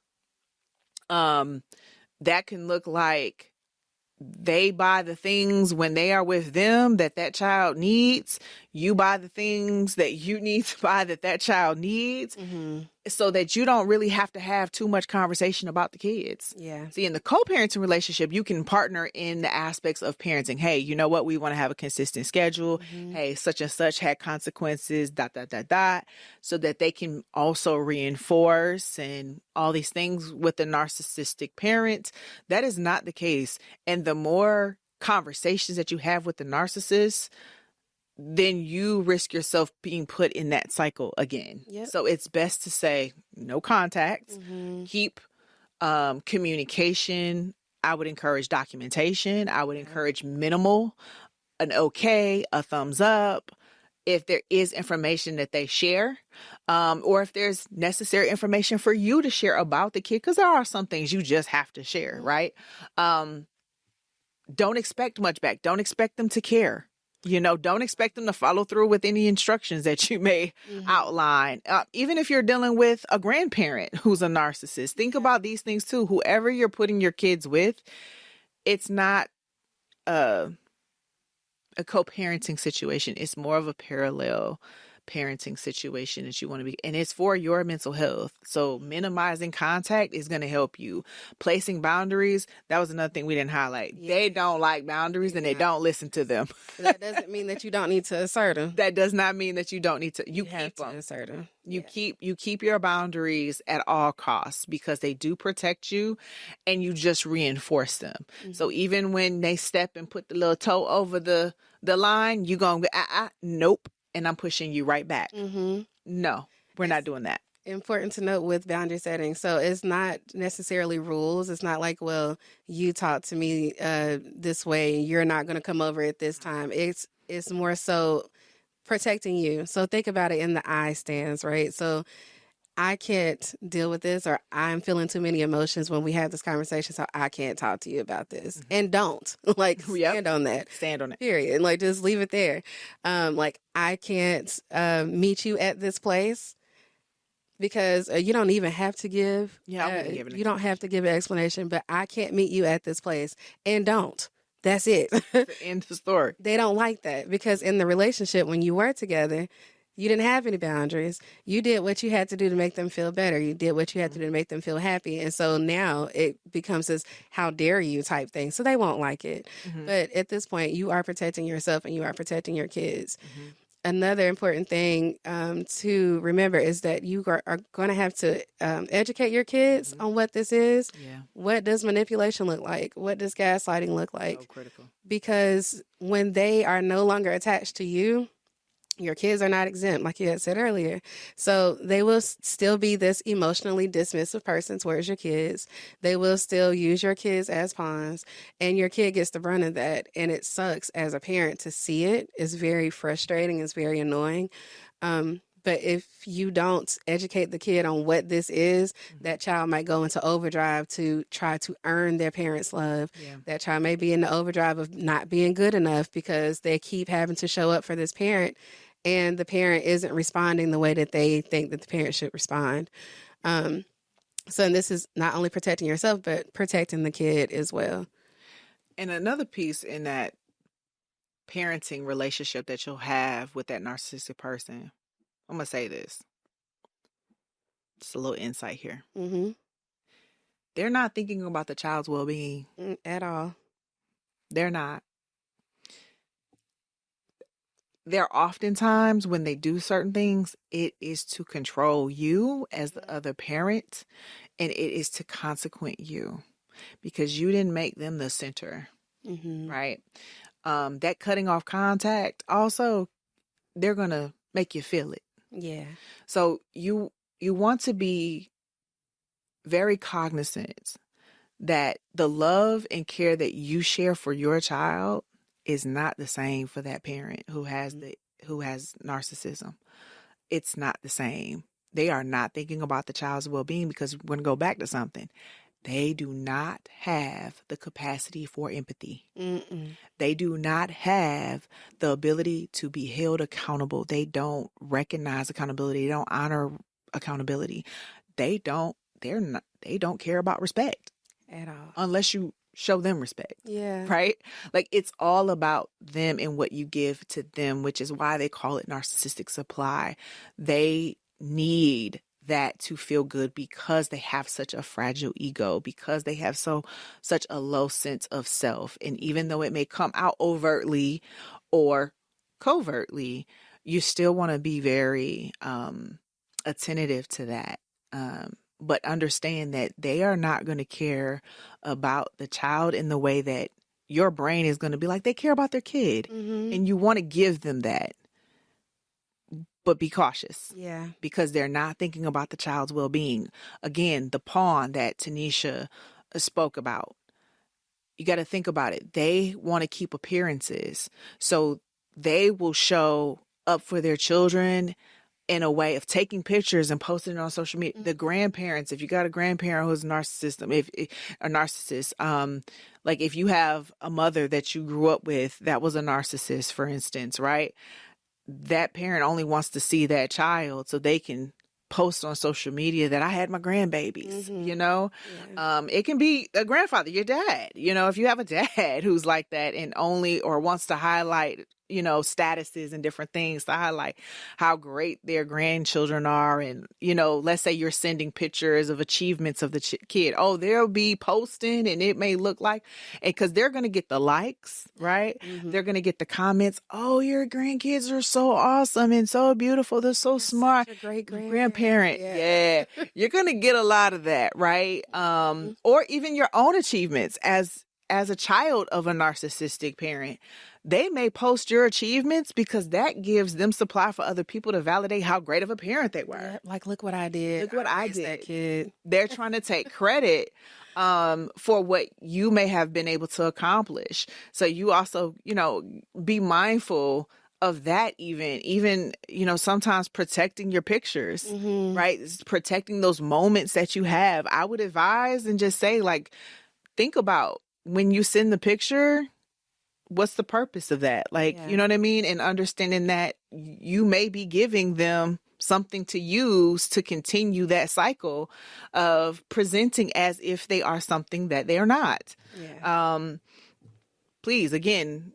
That can look like they buy the things when they are with them that child needs. You buy the things that you need to buy that child needs, Mm-hmm. so that you don't really have to have too much conversation about the kids. Yeah. See, in the co-parenting relationship, you can partner in the aspects of parenting. Hey, you know what? We want to have a consistent schedule. Mm-hmm. Hey, such and such had consequences, ... so that they can also reinforce and all these things. With the narcissistic parent, that is not the case. And the more conversations that you have with the narcissist, then you risk yourself being put in that cycle again. Yep. So it's best to say no contact, Mm-hmm. keep communication. I would encourage documentation. I would encourage minimal, an okay, a thumbs up. If there is information that they share, or if there's necessary information for you to share about the kid, because there are some things you just have to share, right? Don't expect much back. Don't expect them to care. You know, don't expect them to follow through with any instructions that you may outline. Even if you're dealing with a grandparent who's a narcissist, think about these things too. Whoever you're putting your kids with, it's not a co-parenting situation. It's more of a parallel parenting situation that you want to be, and it's for your mental health. So minimizing contact is going to help you. Placing boundaries, that was another thing we didn't highlight. Yeah. They don't like boundaries, and they don't listen to them. That doesn't mean that you don't need to assert them. That does not mean that you don't need to. You have keep to them. assert them. You keep your boundaries at all costs, because they do protect you, and you just reinforce them. Mm-hmm. So even when they step and put the little toe over the line, you gonna go, nope, and I'm pushing you right back. Mm-hmm. No, we're not doing that. Important to note with boundary setting. So it's not necessarily rules. It's not like, well, you talk to me this way, you're not going to come over at this time. It's more so protecting you. So think about it in the I stance, right? So I can't deal with this, or I'm feeling too many emotions when we have this conversation, so I can't talk to you about this. And don't like stand on that. Stand on it. Period. Like just leave it there. Like I can't meet you at this place, because you don't even have to give. You don't have to give an explanation, but I can't meet you at this place, and don't. That's it. End the story. They don't like that, because in the relationship when you were together, you didn't have any boundaries. You did what you had to do to make them feel better. You did what you had to do to make them feel happy. And so now it becomes this how dare you type thing. So they won't like it. Mm-hmm. But at this point, you are protecting yourself and you are protecting your kids. Mm-hmm. Another important thing to remember is that you are going to have to educate your kids on what this is. Yeah. What does manipulation look like? What does gaslighting look like? So critical. Because when they are no longer attached to you, your kids are not exempt, like you had said earlier. So they will still be this emotionally dismissive person towards your kids. They will still use your kids as pawns, and your kid gets the brunt of that. And it sucks as a parent to see it. It's very frustrating. It's very annoying. But if you don't educate the kid on what this is, that child might go into overdrive to try to earn their parents' love. Yeah. That child may be in the overdrive of not being good enough because they keep having to show up for this parent, and the parent isn't responding the way that they think that the parent should respond. So this is not only protecting yourself, but protecting the kid as well. And another piece in that parenting relationship that you'll have with that narcissistic person, I'm going to say this. Just a little insight here. Mm-hmm. They're not thinking about the child's well-being. At all. They're not. There are oftentimes when they do certain things, it is to control you as the other parent, and it is to consequent you because you didn't make them the center, right? That cutting off contact also they're going to make you feel it. Yeah. So you want to be very cognizant that the love and care that you share for your child is not the same for that parent who has narcissism. It's not the same. They are not thinking about the child's well-being, because we're going to go back to something. They do not have the capacity for empathy. Mm-mm. They do not have the ability to be held accountable. They don't recognize accountability. They don't honor accountability. They don't care about respect At all. unless you show them respect. Yeah. Right? Like, it's all about them and what you give to them, which is why they call it narcissistic supply. They need that to feel good because they have such a fragile ego, because they have such a low sense of self. And even though it may come out overtly or covertly, you still want to be very attentive to that. But understand that they are not going to care about the child in the way that your brain is going to be like, they care about their kid. Mm-hmm. And you want to give them that. But be cautious. Yeah. Because they're not thinking about the child's well-being. Again, the pawn that Tanesha spoke about. You got to think about it. They want to keep appearances. So they will show up for their children in a way of taking pictures and posting it on social media. Mm-hmm. The grandparents, if you got a grandparent who's a narcissist, like if you have a mother that you grew up with that was a narcissist, for instance, right? That parent only wants to see that child so they can post on social media that I had my grandbabies, Mm-hmm. you know? Yeah. It can be a grandfather, your dad, you know, if you have a dad who's like that and only, or wants to highlight, you know, statuses and different things to highlight how great their grandchildren are. And, you know, let's say you're sending pictures of achievements of the kid. Oh, they'll be posting and it may look like, because they're going to get the likes, right? Mm-hmm. They're going to get the comments. Oh, your grandkids are so awesome and so beautiful. They're so smart. Such a great Grandparent. Yeah. You're going to get a lot of that, right? Or even your own achievements as a child of a narcissistic parent. They may post your achievements because that gives them supply for other people to validate how great of a parent they were. Yeah, like, look what I did. Look what I did. That kid. They're trying to take credit for what you may have been able to accomplish. So you also, you know, be mindful of that, even, you know, sometimes protecting your pictures, Mm-hmm. right? Protecting those moments that you have. I would advise and just say, like, think about when you send the picture, what's the purpose of that? Like, Yeah. you know what I mean? And understanding that you may be giving them something to use to continue that cycle of presenting as if they are something that they are not. Yeah. Please, again,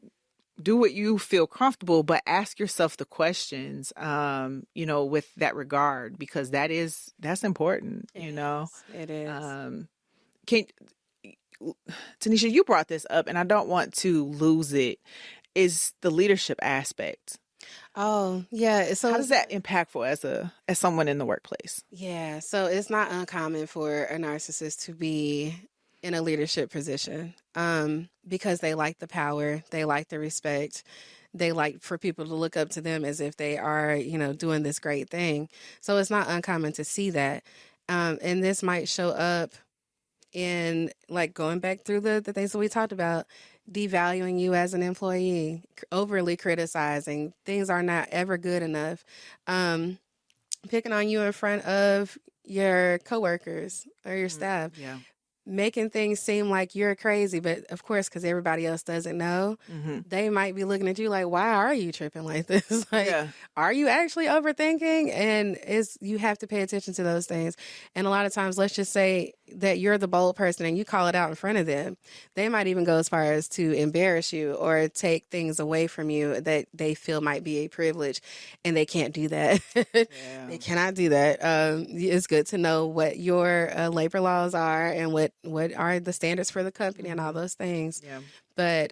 do what you feel comfortable, but ask yourself the questions, you know, with that regard, because that's important, you know. It is. Tanesha, you brought this up, and I don't want to lose it, is the leadership aspect. Oh, yeah. So how does that impactful as someone in the workplace? Yeah. So it's not uncommon for a narcissist to be in a leadership position because they like the power, they like the respect, they like for people to look up to them as if they are, you know, doing this great thing. So it's not uncommon to see that. And this might show up in, like, going back through the things that we talked about, devaluing you as an employee, overly criticizing, things are not ever good enough, picking on you in front of your coworkers or your staff, making things seem like you're crazy, but of course, because everybody else doesn't know, they might be looking at you like, why are you tripping like this? Like, are you actually overthinking? And you have to pay attention to those things. And a lot of times, let's just say that you're the bold person and you call it out in front of them. They might even go as far as to embarrass you or take things away from you that they feel might be a privilege, and they can't do that. They cannot do that. It's good to know what your labor laws are and what are the standards for the company and all those things. But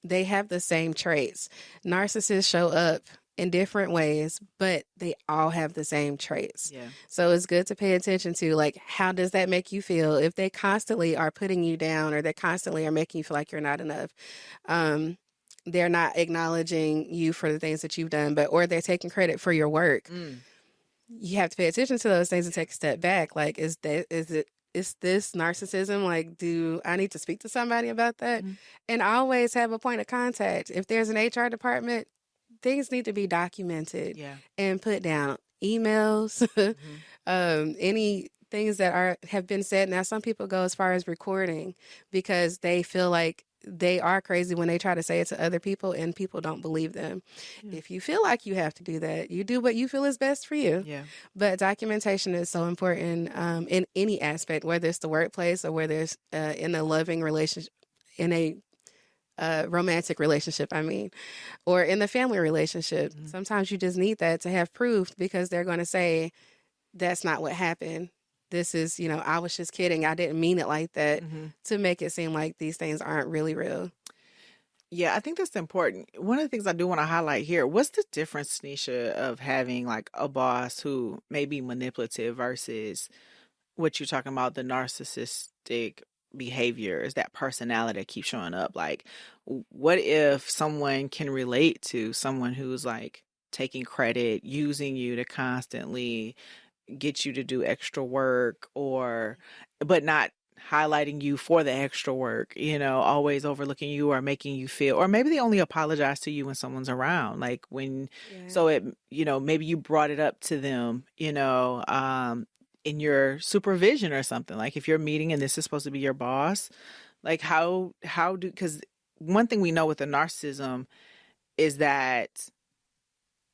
they have the same traits. Narcissists show up in different ways, but they all have the same traits. So it's good to pay attention to, like, how does that make you feel if they constantly are putting you down or they constantly are making you feel like you're not enough. they're not acknowledging you for the things that you've done, or they're taking credit for your work. You have to pay attention to those things and take a step back. Like, is this narcissism? Like, do I need to speak to somebody about that? And always have a point of contact. If there's an HR department, things need to be documented and put down. Emails, any things that have been said. Now, some people go as far as recording because they feel like they are crazy when they try to say it to other people and people don't believe them. If you feel like you have to do that, you do what you feel is best for you. But documentation is so important in any aspect, whether it's the workplace or whether it's in a loving relationship, in a romantic relationship, or in the family relationship. Sometimes you just need that to have proof, because they're going to say, that's not what happened. This is, I was just kidding. I didn't mean it like that, to make it seem like these things aren't really real. Yeah, I think that's important. One of the things I do want to highlight here, what's the difference, Tanesha, of having like a boss who may be manipulative versus what you're talking about, the narcissistic behavior, is that personality that keeps showing up? Like, what if someone can relate to someone who's like taking credit, using you to constantly get you to do extra work, but not highlighting you for the extra work, always overlooking you or making you feel, or maybe they only apologize to you when someone's around, like so it, maybe you brought it up to them, in your supervision or something, like if you're meeting and this is supposed to be your boss, like because one thing we know with the narcissism is that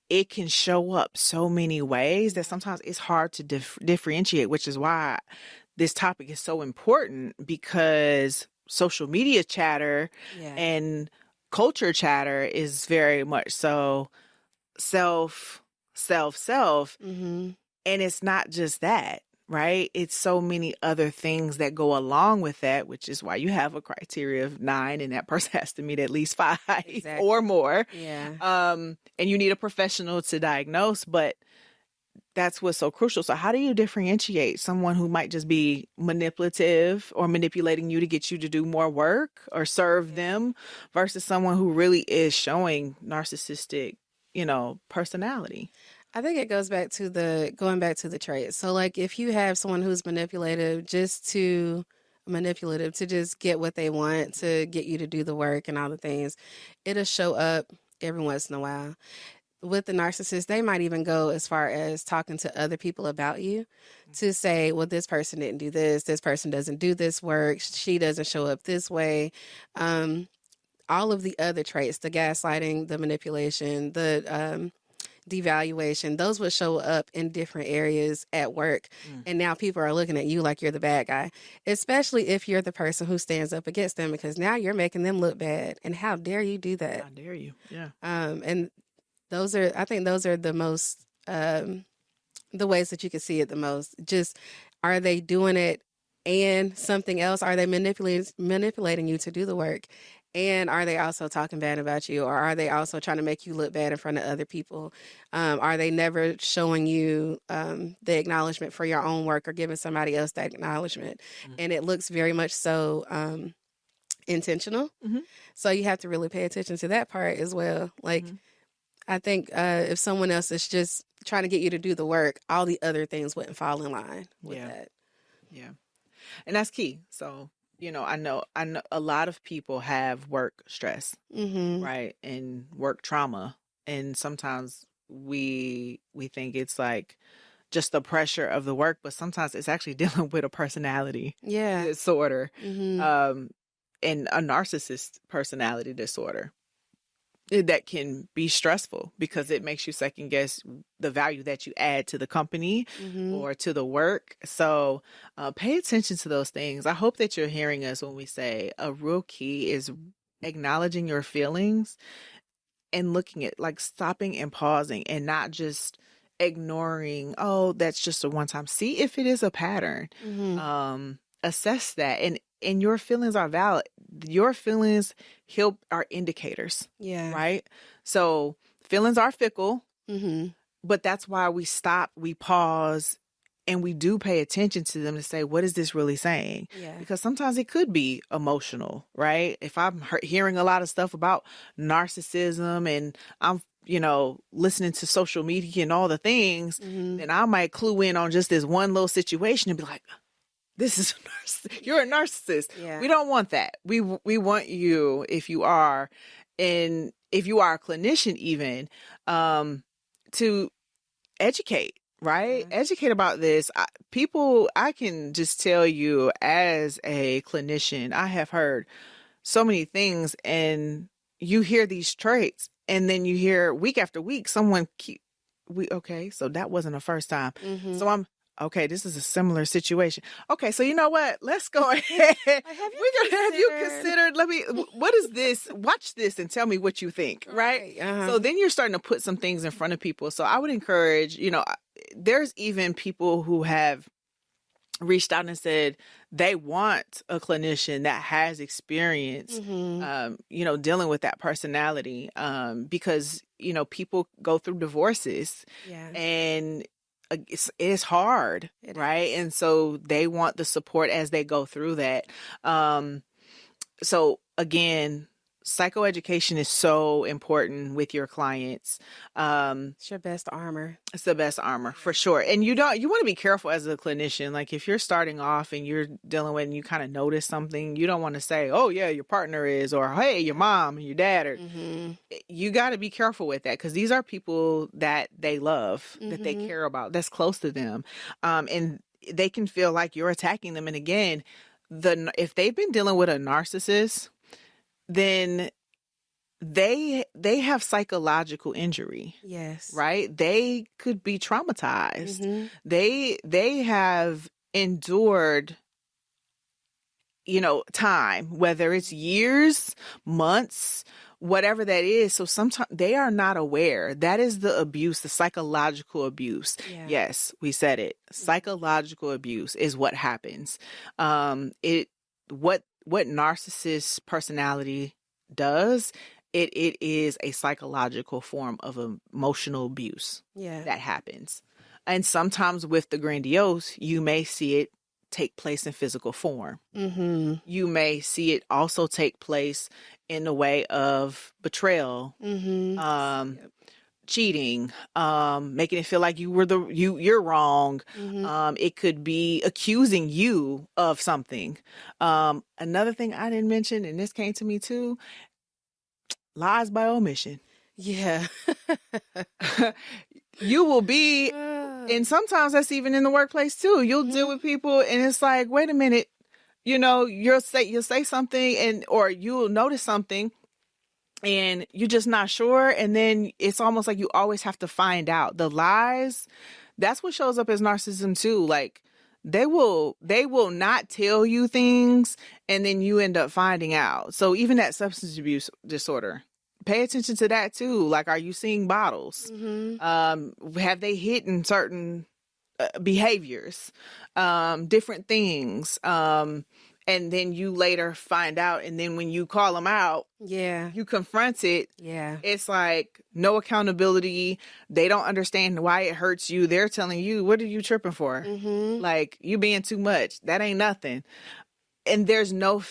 it can show up so many ways that sometimes it's hard to differentiate, which is why this topic is so important, because social media chatter and culture chatter is very much so self. And it's not just that, right? It's so many other things that go along with that, which is why you have a criteria of 9 and that person has to meet at least 5 or more. And you need a professional to diagnose, but that's what's so crucial. So how do you differentiate someone who might just be manipulative or manipulating you to get you to do more work or serve them versus someone who really is showing narcissistic, personality? I think it goes back to the traits. So like if you have someone who's manipulative to just get what they want, to get you to do the work and all the things, it'll show up every once in a while. With the narcissist, they might even go as far as talking to other people about you to say, well, this person didn't do this person doesn't do this work, she doesn't show up this way. All of the other traits, the gaslighting, the manipulation, the devaluation, those would show up in different areas at work. And now people are looking at you like you're the bad guy, especially if you're the person who stands up against them, because now you're making them look bad. And how dare you do that? How dare you? Yeah. And I think those are the most, the ways that you can see it the most. Just, are they doing it and something else? Are they manipulating you to do the work? And are they also talking bad about you? Or are they also trying to make you look bad in front of other people? Are they never showing you the acknowledgement for your own work or giving somebody else that acknowledgement? And it looks very much so intentional. So you have to really pay attention to that part as well. Like, I think if someone else is just trying to get you to do the work, all the other things wouldn't fall in line with that. Yeah. And that's key. So, I know a lot of people have work stress, right? And work trauma. And sometimes we think it's like just the pressure of the work, but sometimes it's actually dealing with a personality disorder, and a narcissist personality disorder that can be stressful because it makes you second guess the value that you add to the company or to the work. So pay attention to those things. I hope that you're hearing us when we say a real key is acknowledging your feelings and looking at, like, stopping and pausing and not just ignoring, oh, that's just a one time. See if it is a pattern. Assess that. And your feelings are valid. Your feelings are indicators. Right? So feelings are fickle, but that's why we stop, we pause, and we do pay attention to them to say, what is this really saying? Yeah. Because sometimes it could be emotional, right? If I'm hearing a lot of stuff about narcissism and I'm, listening to social media and all the things, then I might clue in on just this one little situation and be like, this is you're a narcissist. Yeah. We don't want that. We want you, if you are a clinician even, to educate, right? Yeah. Educate about this. I can just tell you as a clinician, I have heard so many things, and you hear these traits, and then you hear week after week someone okay, so that wasn't the first time. So okay, this is a similar situation. Okay, so you know what? Let's go ahead. Have you considered, what is this? Watch this and tell me what you think, right? So then you're starting to put some things in front of people. So I would encourage, there's even people who have reached out and said they want a clinician that has experience, dealing with that personality, because, people go through divorces, and it's hard, right? And so they want the support as they go through that. So again, psychoeducation is so important with your clients. It's your best armor. It's the best armor for sure. And you want to be careful as a clinician. Like if you're starting off and you're dealing with, and you kind of notice something, you don't want to say, oh yeah, your partner is, or hey, your mom and your dad, or you got to be careful with that. Cause these are people that they love, that they care about, that's close to them. And they can feel like you're attacking them. And again, if they've been dealing with a narcissist, then they have psychological injury. Yes. Right? They could be traumatized. They have endured, time, whether it's years, months, whatever that is. So sometimes they are not aware. That is the abuse, the psychological abuse. Yeah. Yes, we said it. Psychological abuse is what happens. What narcissist personality does, it is a psychological form of emotional abuse that happens. And sometimes with the grandiose, you may see it take place in physical form. You may see it also take place in the way of betrayal, cheating, making it feel like you're wrong. It could be accusing you of something. Another thing I didn't mention, and this came to me too, lies by omission. Yeah. You will be, and sometimes that's even in the workplace too. You'll deal with people and it's like, wait a minute, you'll say something, or you'll notice something and you're just not sure. And then it's almost like you always have to find out. The lies, that's what shows up as narcissism too. Like they will not tell you things and then you end up finding out. So even that substance abuse disorder, pay attention to that too. Like, are you seeing bottles? Have they hidden certain behaviors, different things? And then you later find out, and then when you call them out, you confront it. It's like no accountability. They don't understand why it hurts you. They're telling you, what are you tripping for? Like, you being too much. That ain't nothing. And there's no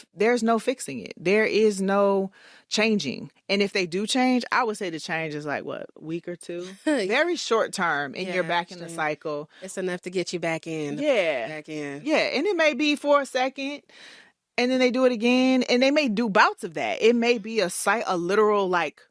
fixing it. There is no changing. And if they do change, I would say the change is like, what, a week or two? Very short term, and you're back in the cycle. It's enough to get you back in. Back in. Yeah, and it may be for a second, and then they do it again, and they may do bouts of that. It may be a literal, like,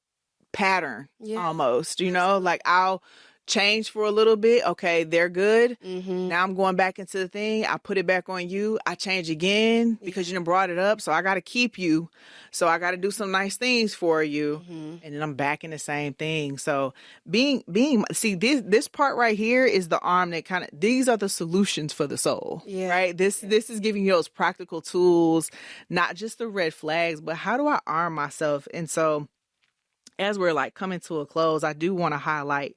pattern almost, like I'll change for a little bit. Okay, they're good. Now I'm going back into the thing. I put it back on you. I change again because you done brought it up. So I got to keep you. So I got to do some nice things for you. And then I'm back in the same thing. So see, this part right here is the arm that these are the solutions for the soul, right? This is giving you those practical tools, not just the red flags, but how do I arm myself? And so as we're like coming to a close, I do want to highlight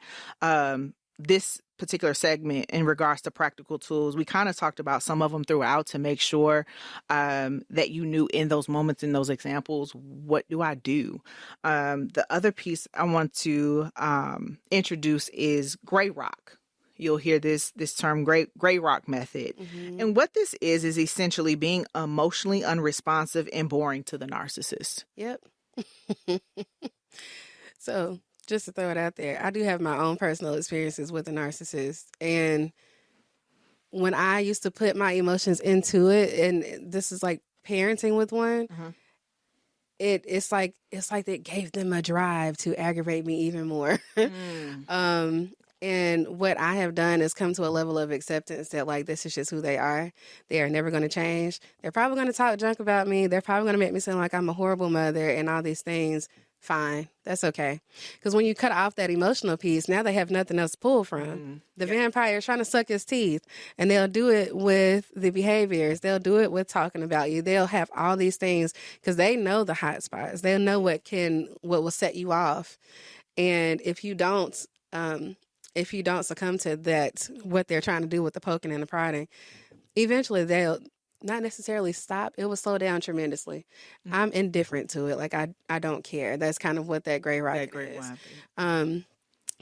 this particular segment in regards to practical tools. We kind of talked about some of them throughout to make sure that you knew in those moments, in those examples, what do I do? The other piece I want to introduce is gray rock. you'll hear this term gray rock method. Mm-hmm. And what this is essentially being emotionally unresponsive and boring to the narcissist. Yep. So just to throw it out there, I do have my own personal experiences with a narcissist. And when I used to put my emotions into it, and this is like parenting with one, it's like it gave them a drive to aggravate me even more. And what I have done is come to a level of acceptance that, like, this is just who they are. They are never going to change. They're probably going to talk junk about me. They're probably going to make me sound like I'm a horrible mother and all these things. Fine. That's okay. Because when you cut off that emotional piece, now they have nothing else to pull from. The vampire is trying to suck his teeth, and they'll do it with the behaviors. They'll do it with talking about you. They'll have all these things because they know the hot spots. They'll know what will set you off. And if you don't succumb to that, what they're trying to do with the poking and the prodding, eventually they'll not necessarily stop. It will slow down tremendously. I'm indifferent to it. Like, I don't care. That's kind of what that gray rock is.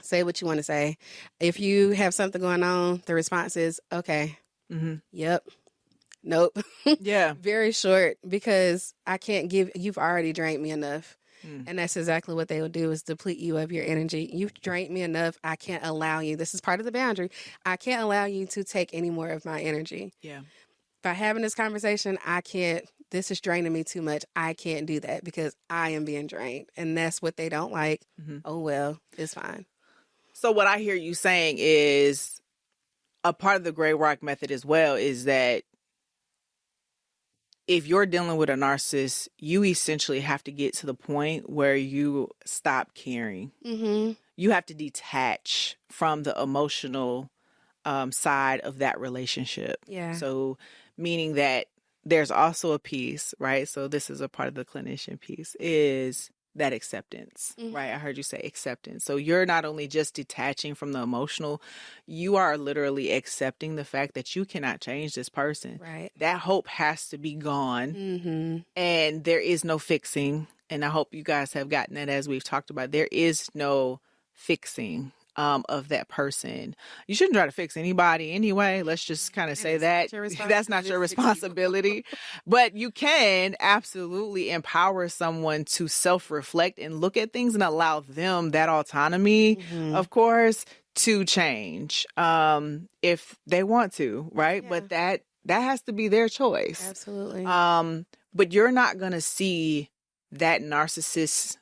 Say what you want to say. If you have something going on, the response is, okay. Yep. Nope. Yeah. Very short, because I can't you've already drained me enough. And that's exactly what they will do, is deplete you of your energy. You've drained me enough. I can't allow you. This is part of the boundary. I can't allow you to take any more of my energy. Yeah. By having this conversation, I can't. This is draining me too much. I can't do that because I am being drained. And that's what they don't like. Oh, well, it's fine. So what I hear you saying is a part of the gray rock method as well is that if you're dealing with a narcissist, you essentially have to get to the point where you stop caring. You have to detach from the emotional side of that relationship. Yeah. So meaning that there's also a piece, right? So this is a part of the clinician piece, is that acceptance, right? I heard you say acceptance. So you're not only just detaching from the emotional, you are literally accepting the fact that you cannot change this person. Right. That hope has to be gone, and there is no fixing. And I hope you guys have gotten that, as we've talked about. There is no fixing of that person. You shouldn't try to fix anybody anyway. Let's just kind of say that that's not your responsibility. But you can absolutely empower someone to self-reflect and look at things and allow them that autonomy, of course, to change if they want to, right? Yeah. But that has to be their choice. Absolutely. But you're not going to see that narcissist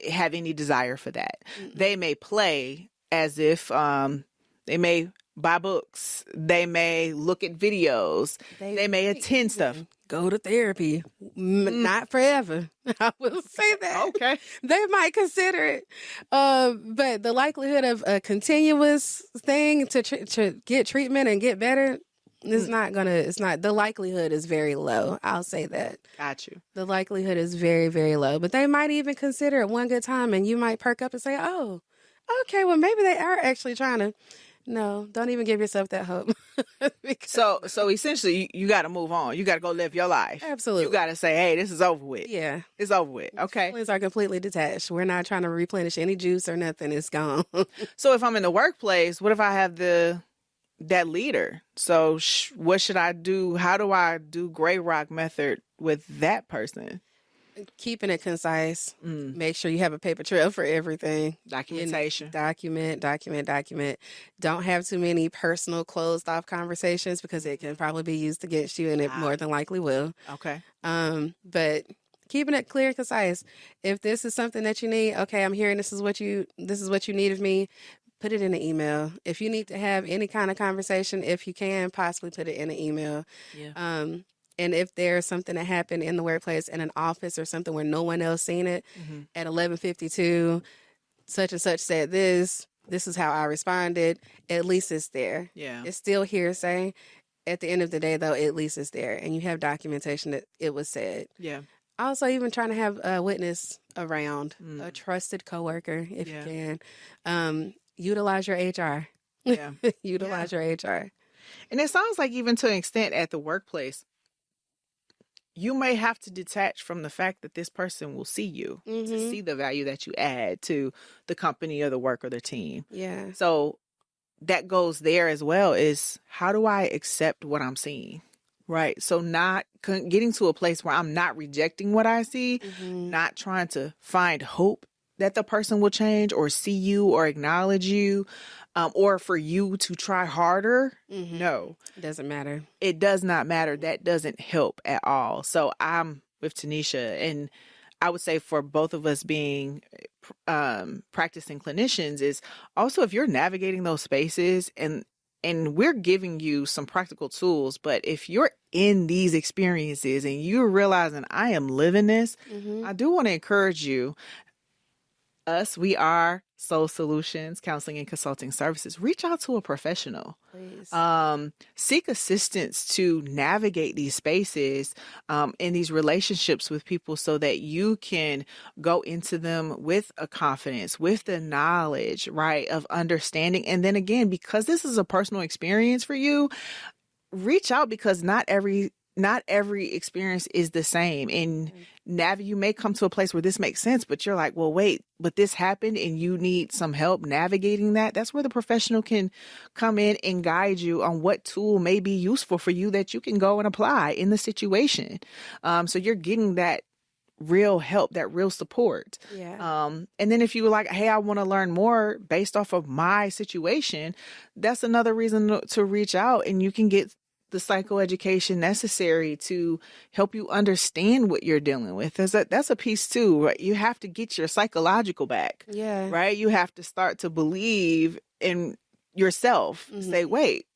have any desire for that. They may play as if they may buy books, they may look at videos, they may attend stuff. Go to therapy. Not forever. I will say that. Okay. They might consider it. But the likelihood of a continuous thing to get treatment and get better is the likelihood is very low. I'll say that. Got you. The likelihood is very, very low. But they might even consider it one good time, and you might perk up and say, oh, okay, well, maybe they are actually trying to. No, don't even give yourself that hope. So essentially, you got to move on. You got to go live your life. Absolutely. You got to say, hey, this is over with. Yeah. It's over with. Okay. Feelings are completely detached. We're not trying to replenish any juice or nothing. It's gone. So if I'm in the workplace, what if I have that leader? So what should I do? How do I do gray rock method with that person? Keeping it concise. Make sure you have a paper trail for everything. Documentation. Document. Don't have too many personal closed off conversations because it can probably be used against you, and it more than likely will. Okay. But keeping it clear and concise. If this is something that you need, okay, I'm hearing this is what you need of me. Put it in an email. If you need to have any kind of conversation, if you can, possibly put it in an email. Yeah. And if there's something that happened in the workplace, in an office or something where no one else seen it, at 11:52, such and such said this is how I responded, at least it's there. Yeah. It's still hearsay. At the end of the day, though, at least it's there. And you have documentation that it was said. Yeah. Also, even trying to have a witness around, a trusted coworker, if you can. Utilize your HR. Yeah. Utilize your HR. And it sounds like even to an extent at the workplace, you may have to detach from the fact that this person will see you, to see the value that you add to the company or the work or the team. Yeah. So that goes there as well is, how do I accept what I'm seeing? Right. So not getting to a place where I'm not rejecting what I see, not trying to find hope that the person will change or see you or acknowledge you, or for you to try harder. No, It doesn't matter. it does not matter. That doesn't help at all. So I'm with Tanesha, and I would say for both of us being practicing clinicians is also, if you're navigating those spaces, and we're giving you some practical tools, but if you're in these experiences and you're realizing I am living this, I do want to encourage you. We are Soul Solutions Counseling and Consulting Services. Reach out to a professional. Please. Seek assistance to navigate these spaces in these relationships with people, so that you can go into them with a confidence, with the knowledge, right, of understanding. And then again, because this is a personal experience for you, reach out, because not every experience is the same. And you may come to a place where this makes sense, but you're like, well, wait, but this happened and you need some help navigating that. That's where the professional can come in and guide you on what tool may be useful for you that you can go and apply in the situation. So you're getting that real help, that real support. Yeah. And then if you were like, hey, I want to learn more based off of my situation, that's another reason to reach out, and you can get the psychoeducation necessary to help you understand what you're dealing with. That's a piece too, right? You have to get your psychological back. Yeah. Right? You have to start to believe in yourself. Say, wait,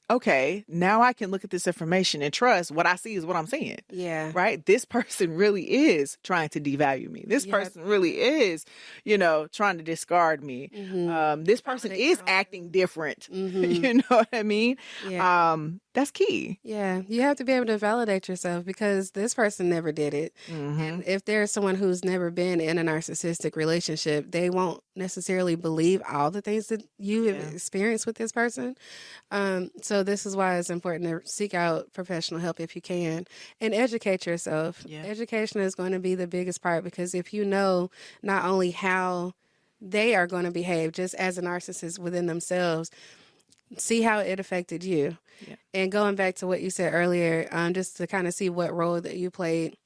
okay, now I can look at this information and trust what I see is what I'm seeing. Yeah. Right? This person really is trying to devalue me. This person really is, trying to discard me. This person is acting different. You know what I mean? Yeah. That's key. Yeah, you have to be able to validate yourself, because this person never did it. And if there's someone who's never been in a narcissistic relationship, they won't necessarily believe all the things that you have experienced with this person. So this is why it's important to seek out professional help if you can, and educate yourself. Yeah. Education is going to be the biggest part, because if you know not only how they are going to behave just as a narcissist within themselves, see how it affected you. Yeah. And going back to what you said earlier, just to kind of see what role that you played.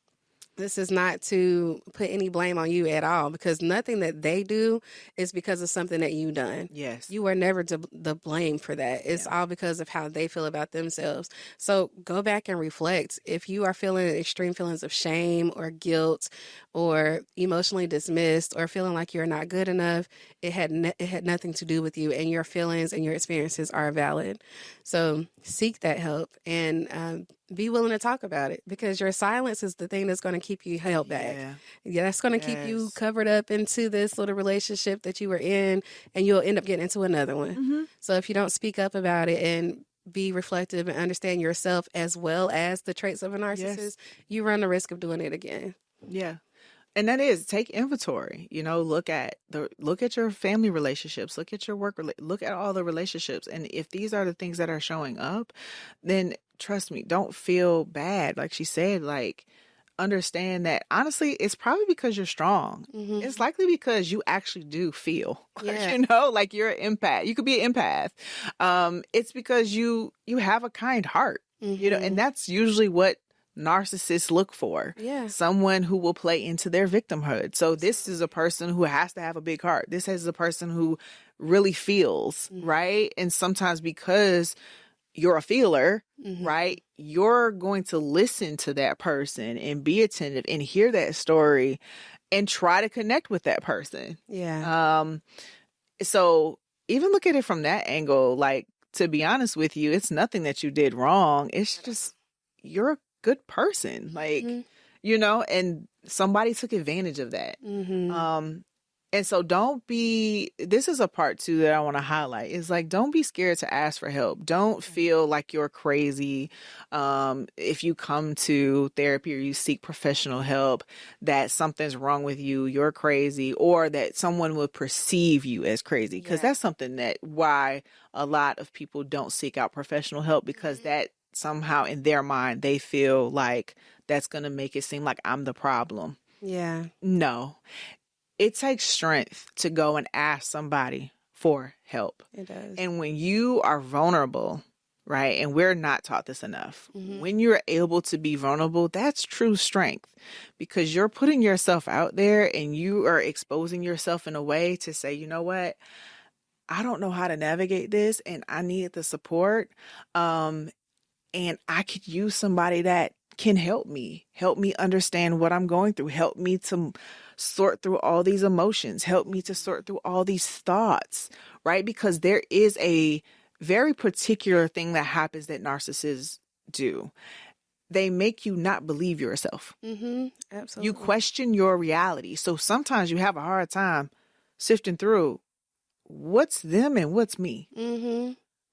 This is not to put any blame on you at all, because nothing that they do is because of something that you done. Yes. You are never the blame for that. It's all because of how they feel about themselves. So go back and reflect. If you are feeling extreme feelings of shame or guilt, or emotionally dismissed, or feeling like you're not good enough, it had nothing to do with you, and your feelings and your experiences are valid. So seek that help, and be willing to talk about it, because your silence is the thing that's going to keep you held back. Yeah, that's going to keep you covered up into this little relationship that you were in, and you'll end up getting into another one. So if you don't speak up about it and be reflective and understand yourself as well as the traits of a narcissist, you run the risk of doing it again. Yeah. And that is, take inventory, look at your family relationships, look at your work, look at all the relationships. And if these are the things that are showing up, then trust me, don't feel bad. Like she said, understand that honestly, it's probably because you're strong. It's likely because you actually do feel, like you're an empath. You could be an empath. It's because you have a kind heart, and that's usually what narcissists look for. Someone who will play into their victimhood. So this is a person who has to have a big heart. This is a person who really feels, right? And sometimes because you're a feeler, right, you're going to listen to that person and be attentive and hear that story and try to connect with that person. So even look at it from that angle. To be honest with you, it's nothing that you did wrong. It's just you're a good person, and somebody took advantage of that. And so this is a part too that I want to highlight, is don't be scared to ask for help. Don't feel like you're crazy. If you come to therapy or you seek professional help, that something's wrong with you, you're crazy, or that someone will perceive you as crazy. Because that's something why a lot of people don't seek out professional help, because that somehow in their mind, they feel like that's going to make it seem like I'm the problem. No. It takes strength to go and ask somebody for help. It does. And when you are vulnerable, right, and we're not taught this enough, when you're able to be vulnerable, that's true strength, because you're putting yourself out there and you are exposing yourself in a way to say, you know what, I don't know how to navigate this and I need the support. And I could use somebody that can help me understand what I'm going through, help me to sort through all these emotions, help me to sort through all these thoughts, right? Because there is a very particular thing that happens that narcissists do. They make you not believe yourself. Absolutely. You question your reality. So sometimes you have a hard time sifting through what's them and what's me,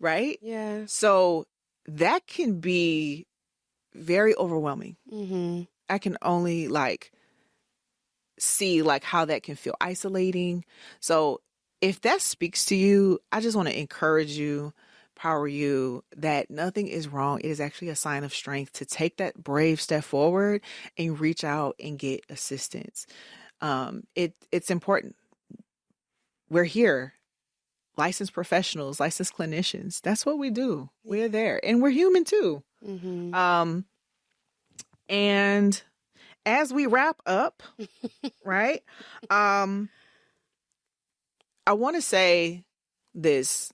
right? Yeah. So that can be very overwhelming. I can only see how that can feel isolating. So if that speaks to you, I just want to encourage you, empower you that nothing is wrong. It is actually a sign of strength to take that brave step forward and reach out and get assistance. It's important. We're here. Licensed professionals, licensed clinicians. That's what we do. We're there. And we're human too. And as we wrap up, right, I want to say this.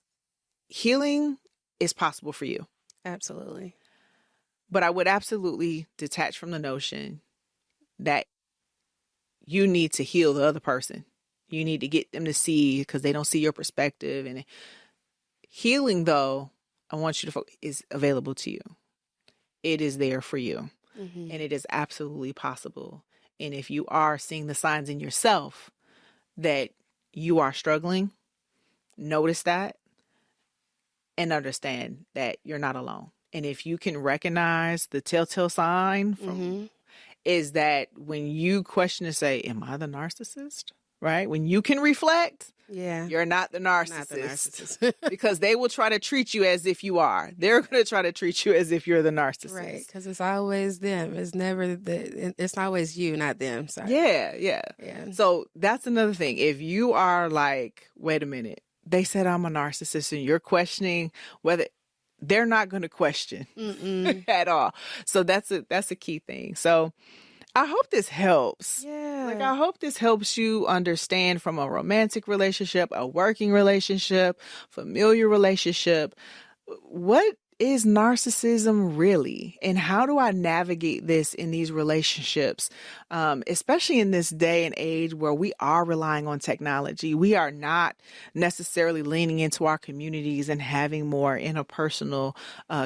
Healing is possible for you. Absolutely. But I would absolutely detach from the notion that you need to heal the other person. You need to get them to see, because they don't see your perspective. And healing, though, I want you to focus, is available to you. It is there for you. And it is absolutely possible. And if you are seeing the signs in yourself that you are struggling, notice that and understand that you're not alone. And if you can recognize the telltale sign from is that when you question and say, am I the narcissist? Right? When you can reflect, you're not the narcissist. Because they will try to treat you as if you are. They're going to try to treat you as if you're the narcissist. Right, because it's always them. It's never it's always you, not them. Sorry. Yeah. So that's another thing. If you are like, wait a minute, they said I'm a narcissist, and you're questioning whether, they're not going to question at all. So that's a key thing. So I hope this helps. Yeah. I hope this helps you understand from a romantic relationship, a working relationship, familiar relationship, what is narcissism really? And how do I navigate this in these relationships? Especially in this day and age where we are relying on technology. We are not necessarily leaning into our communities and having more interpersonal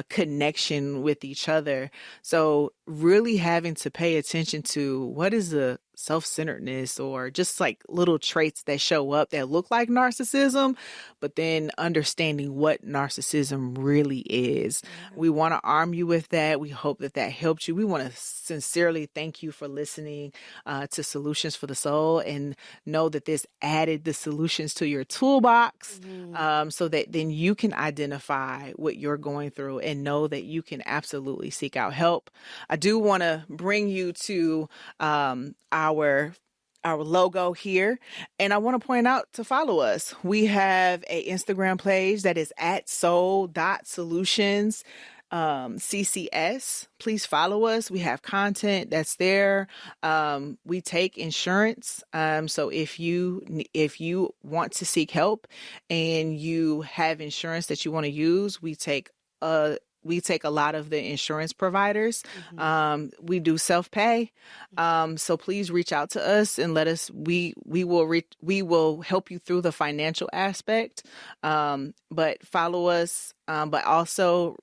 connection with each other. So really having to pay attention to what is the self-centeredness or just little traits that show up that look like narcissism, but then understanding what narcissism really is. We want to arm you with that. We hope that helped you. We want to sincerely thank you for listening to Solutions for the Soul, and know that this added the solutions to your toolbox so that then you can identify what you're going through and know that you can absolutely seek out help. I do want to bring you to our logo here, and I want to point out to follow us. We have a Instagram page that is at soul.solutions CCS. Please follow us. We have content that's there. We take insurance. So if you want to seek help and you have insurance that you want to use, we take a lot of the insurance providers. We do self-pay. So please reach out to us and let us, we will help you through the financial aspect. But follow us. But also,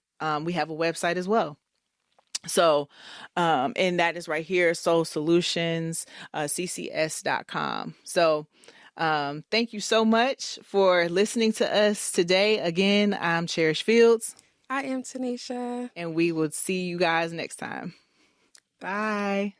we have a website as well. So, and that is right here, soulsolutions, CCS.com. So, thank you so much for listening to us today. Again, I'm Cherish Fields. I am Tanesha. And we will see you guys next time. Bye.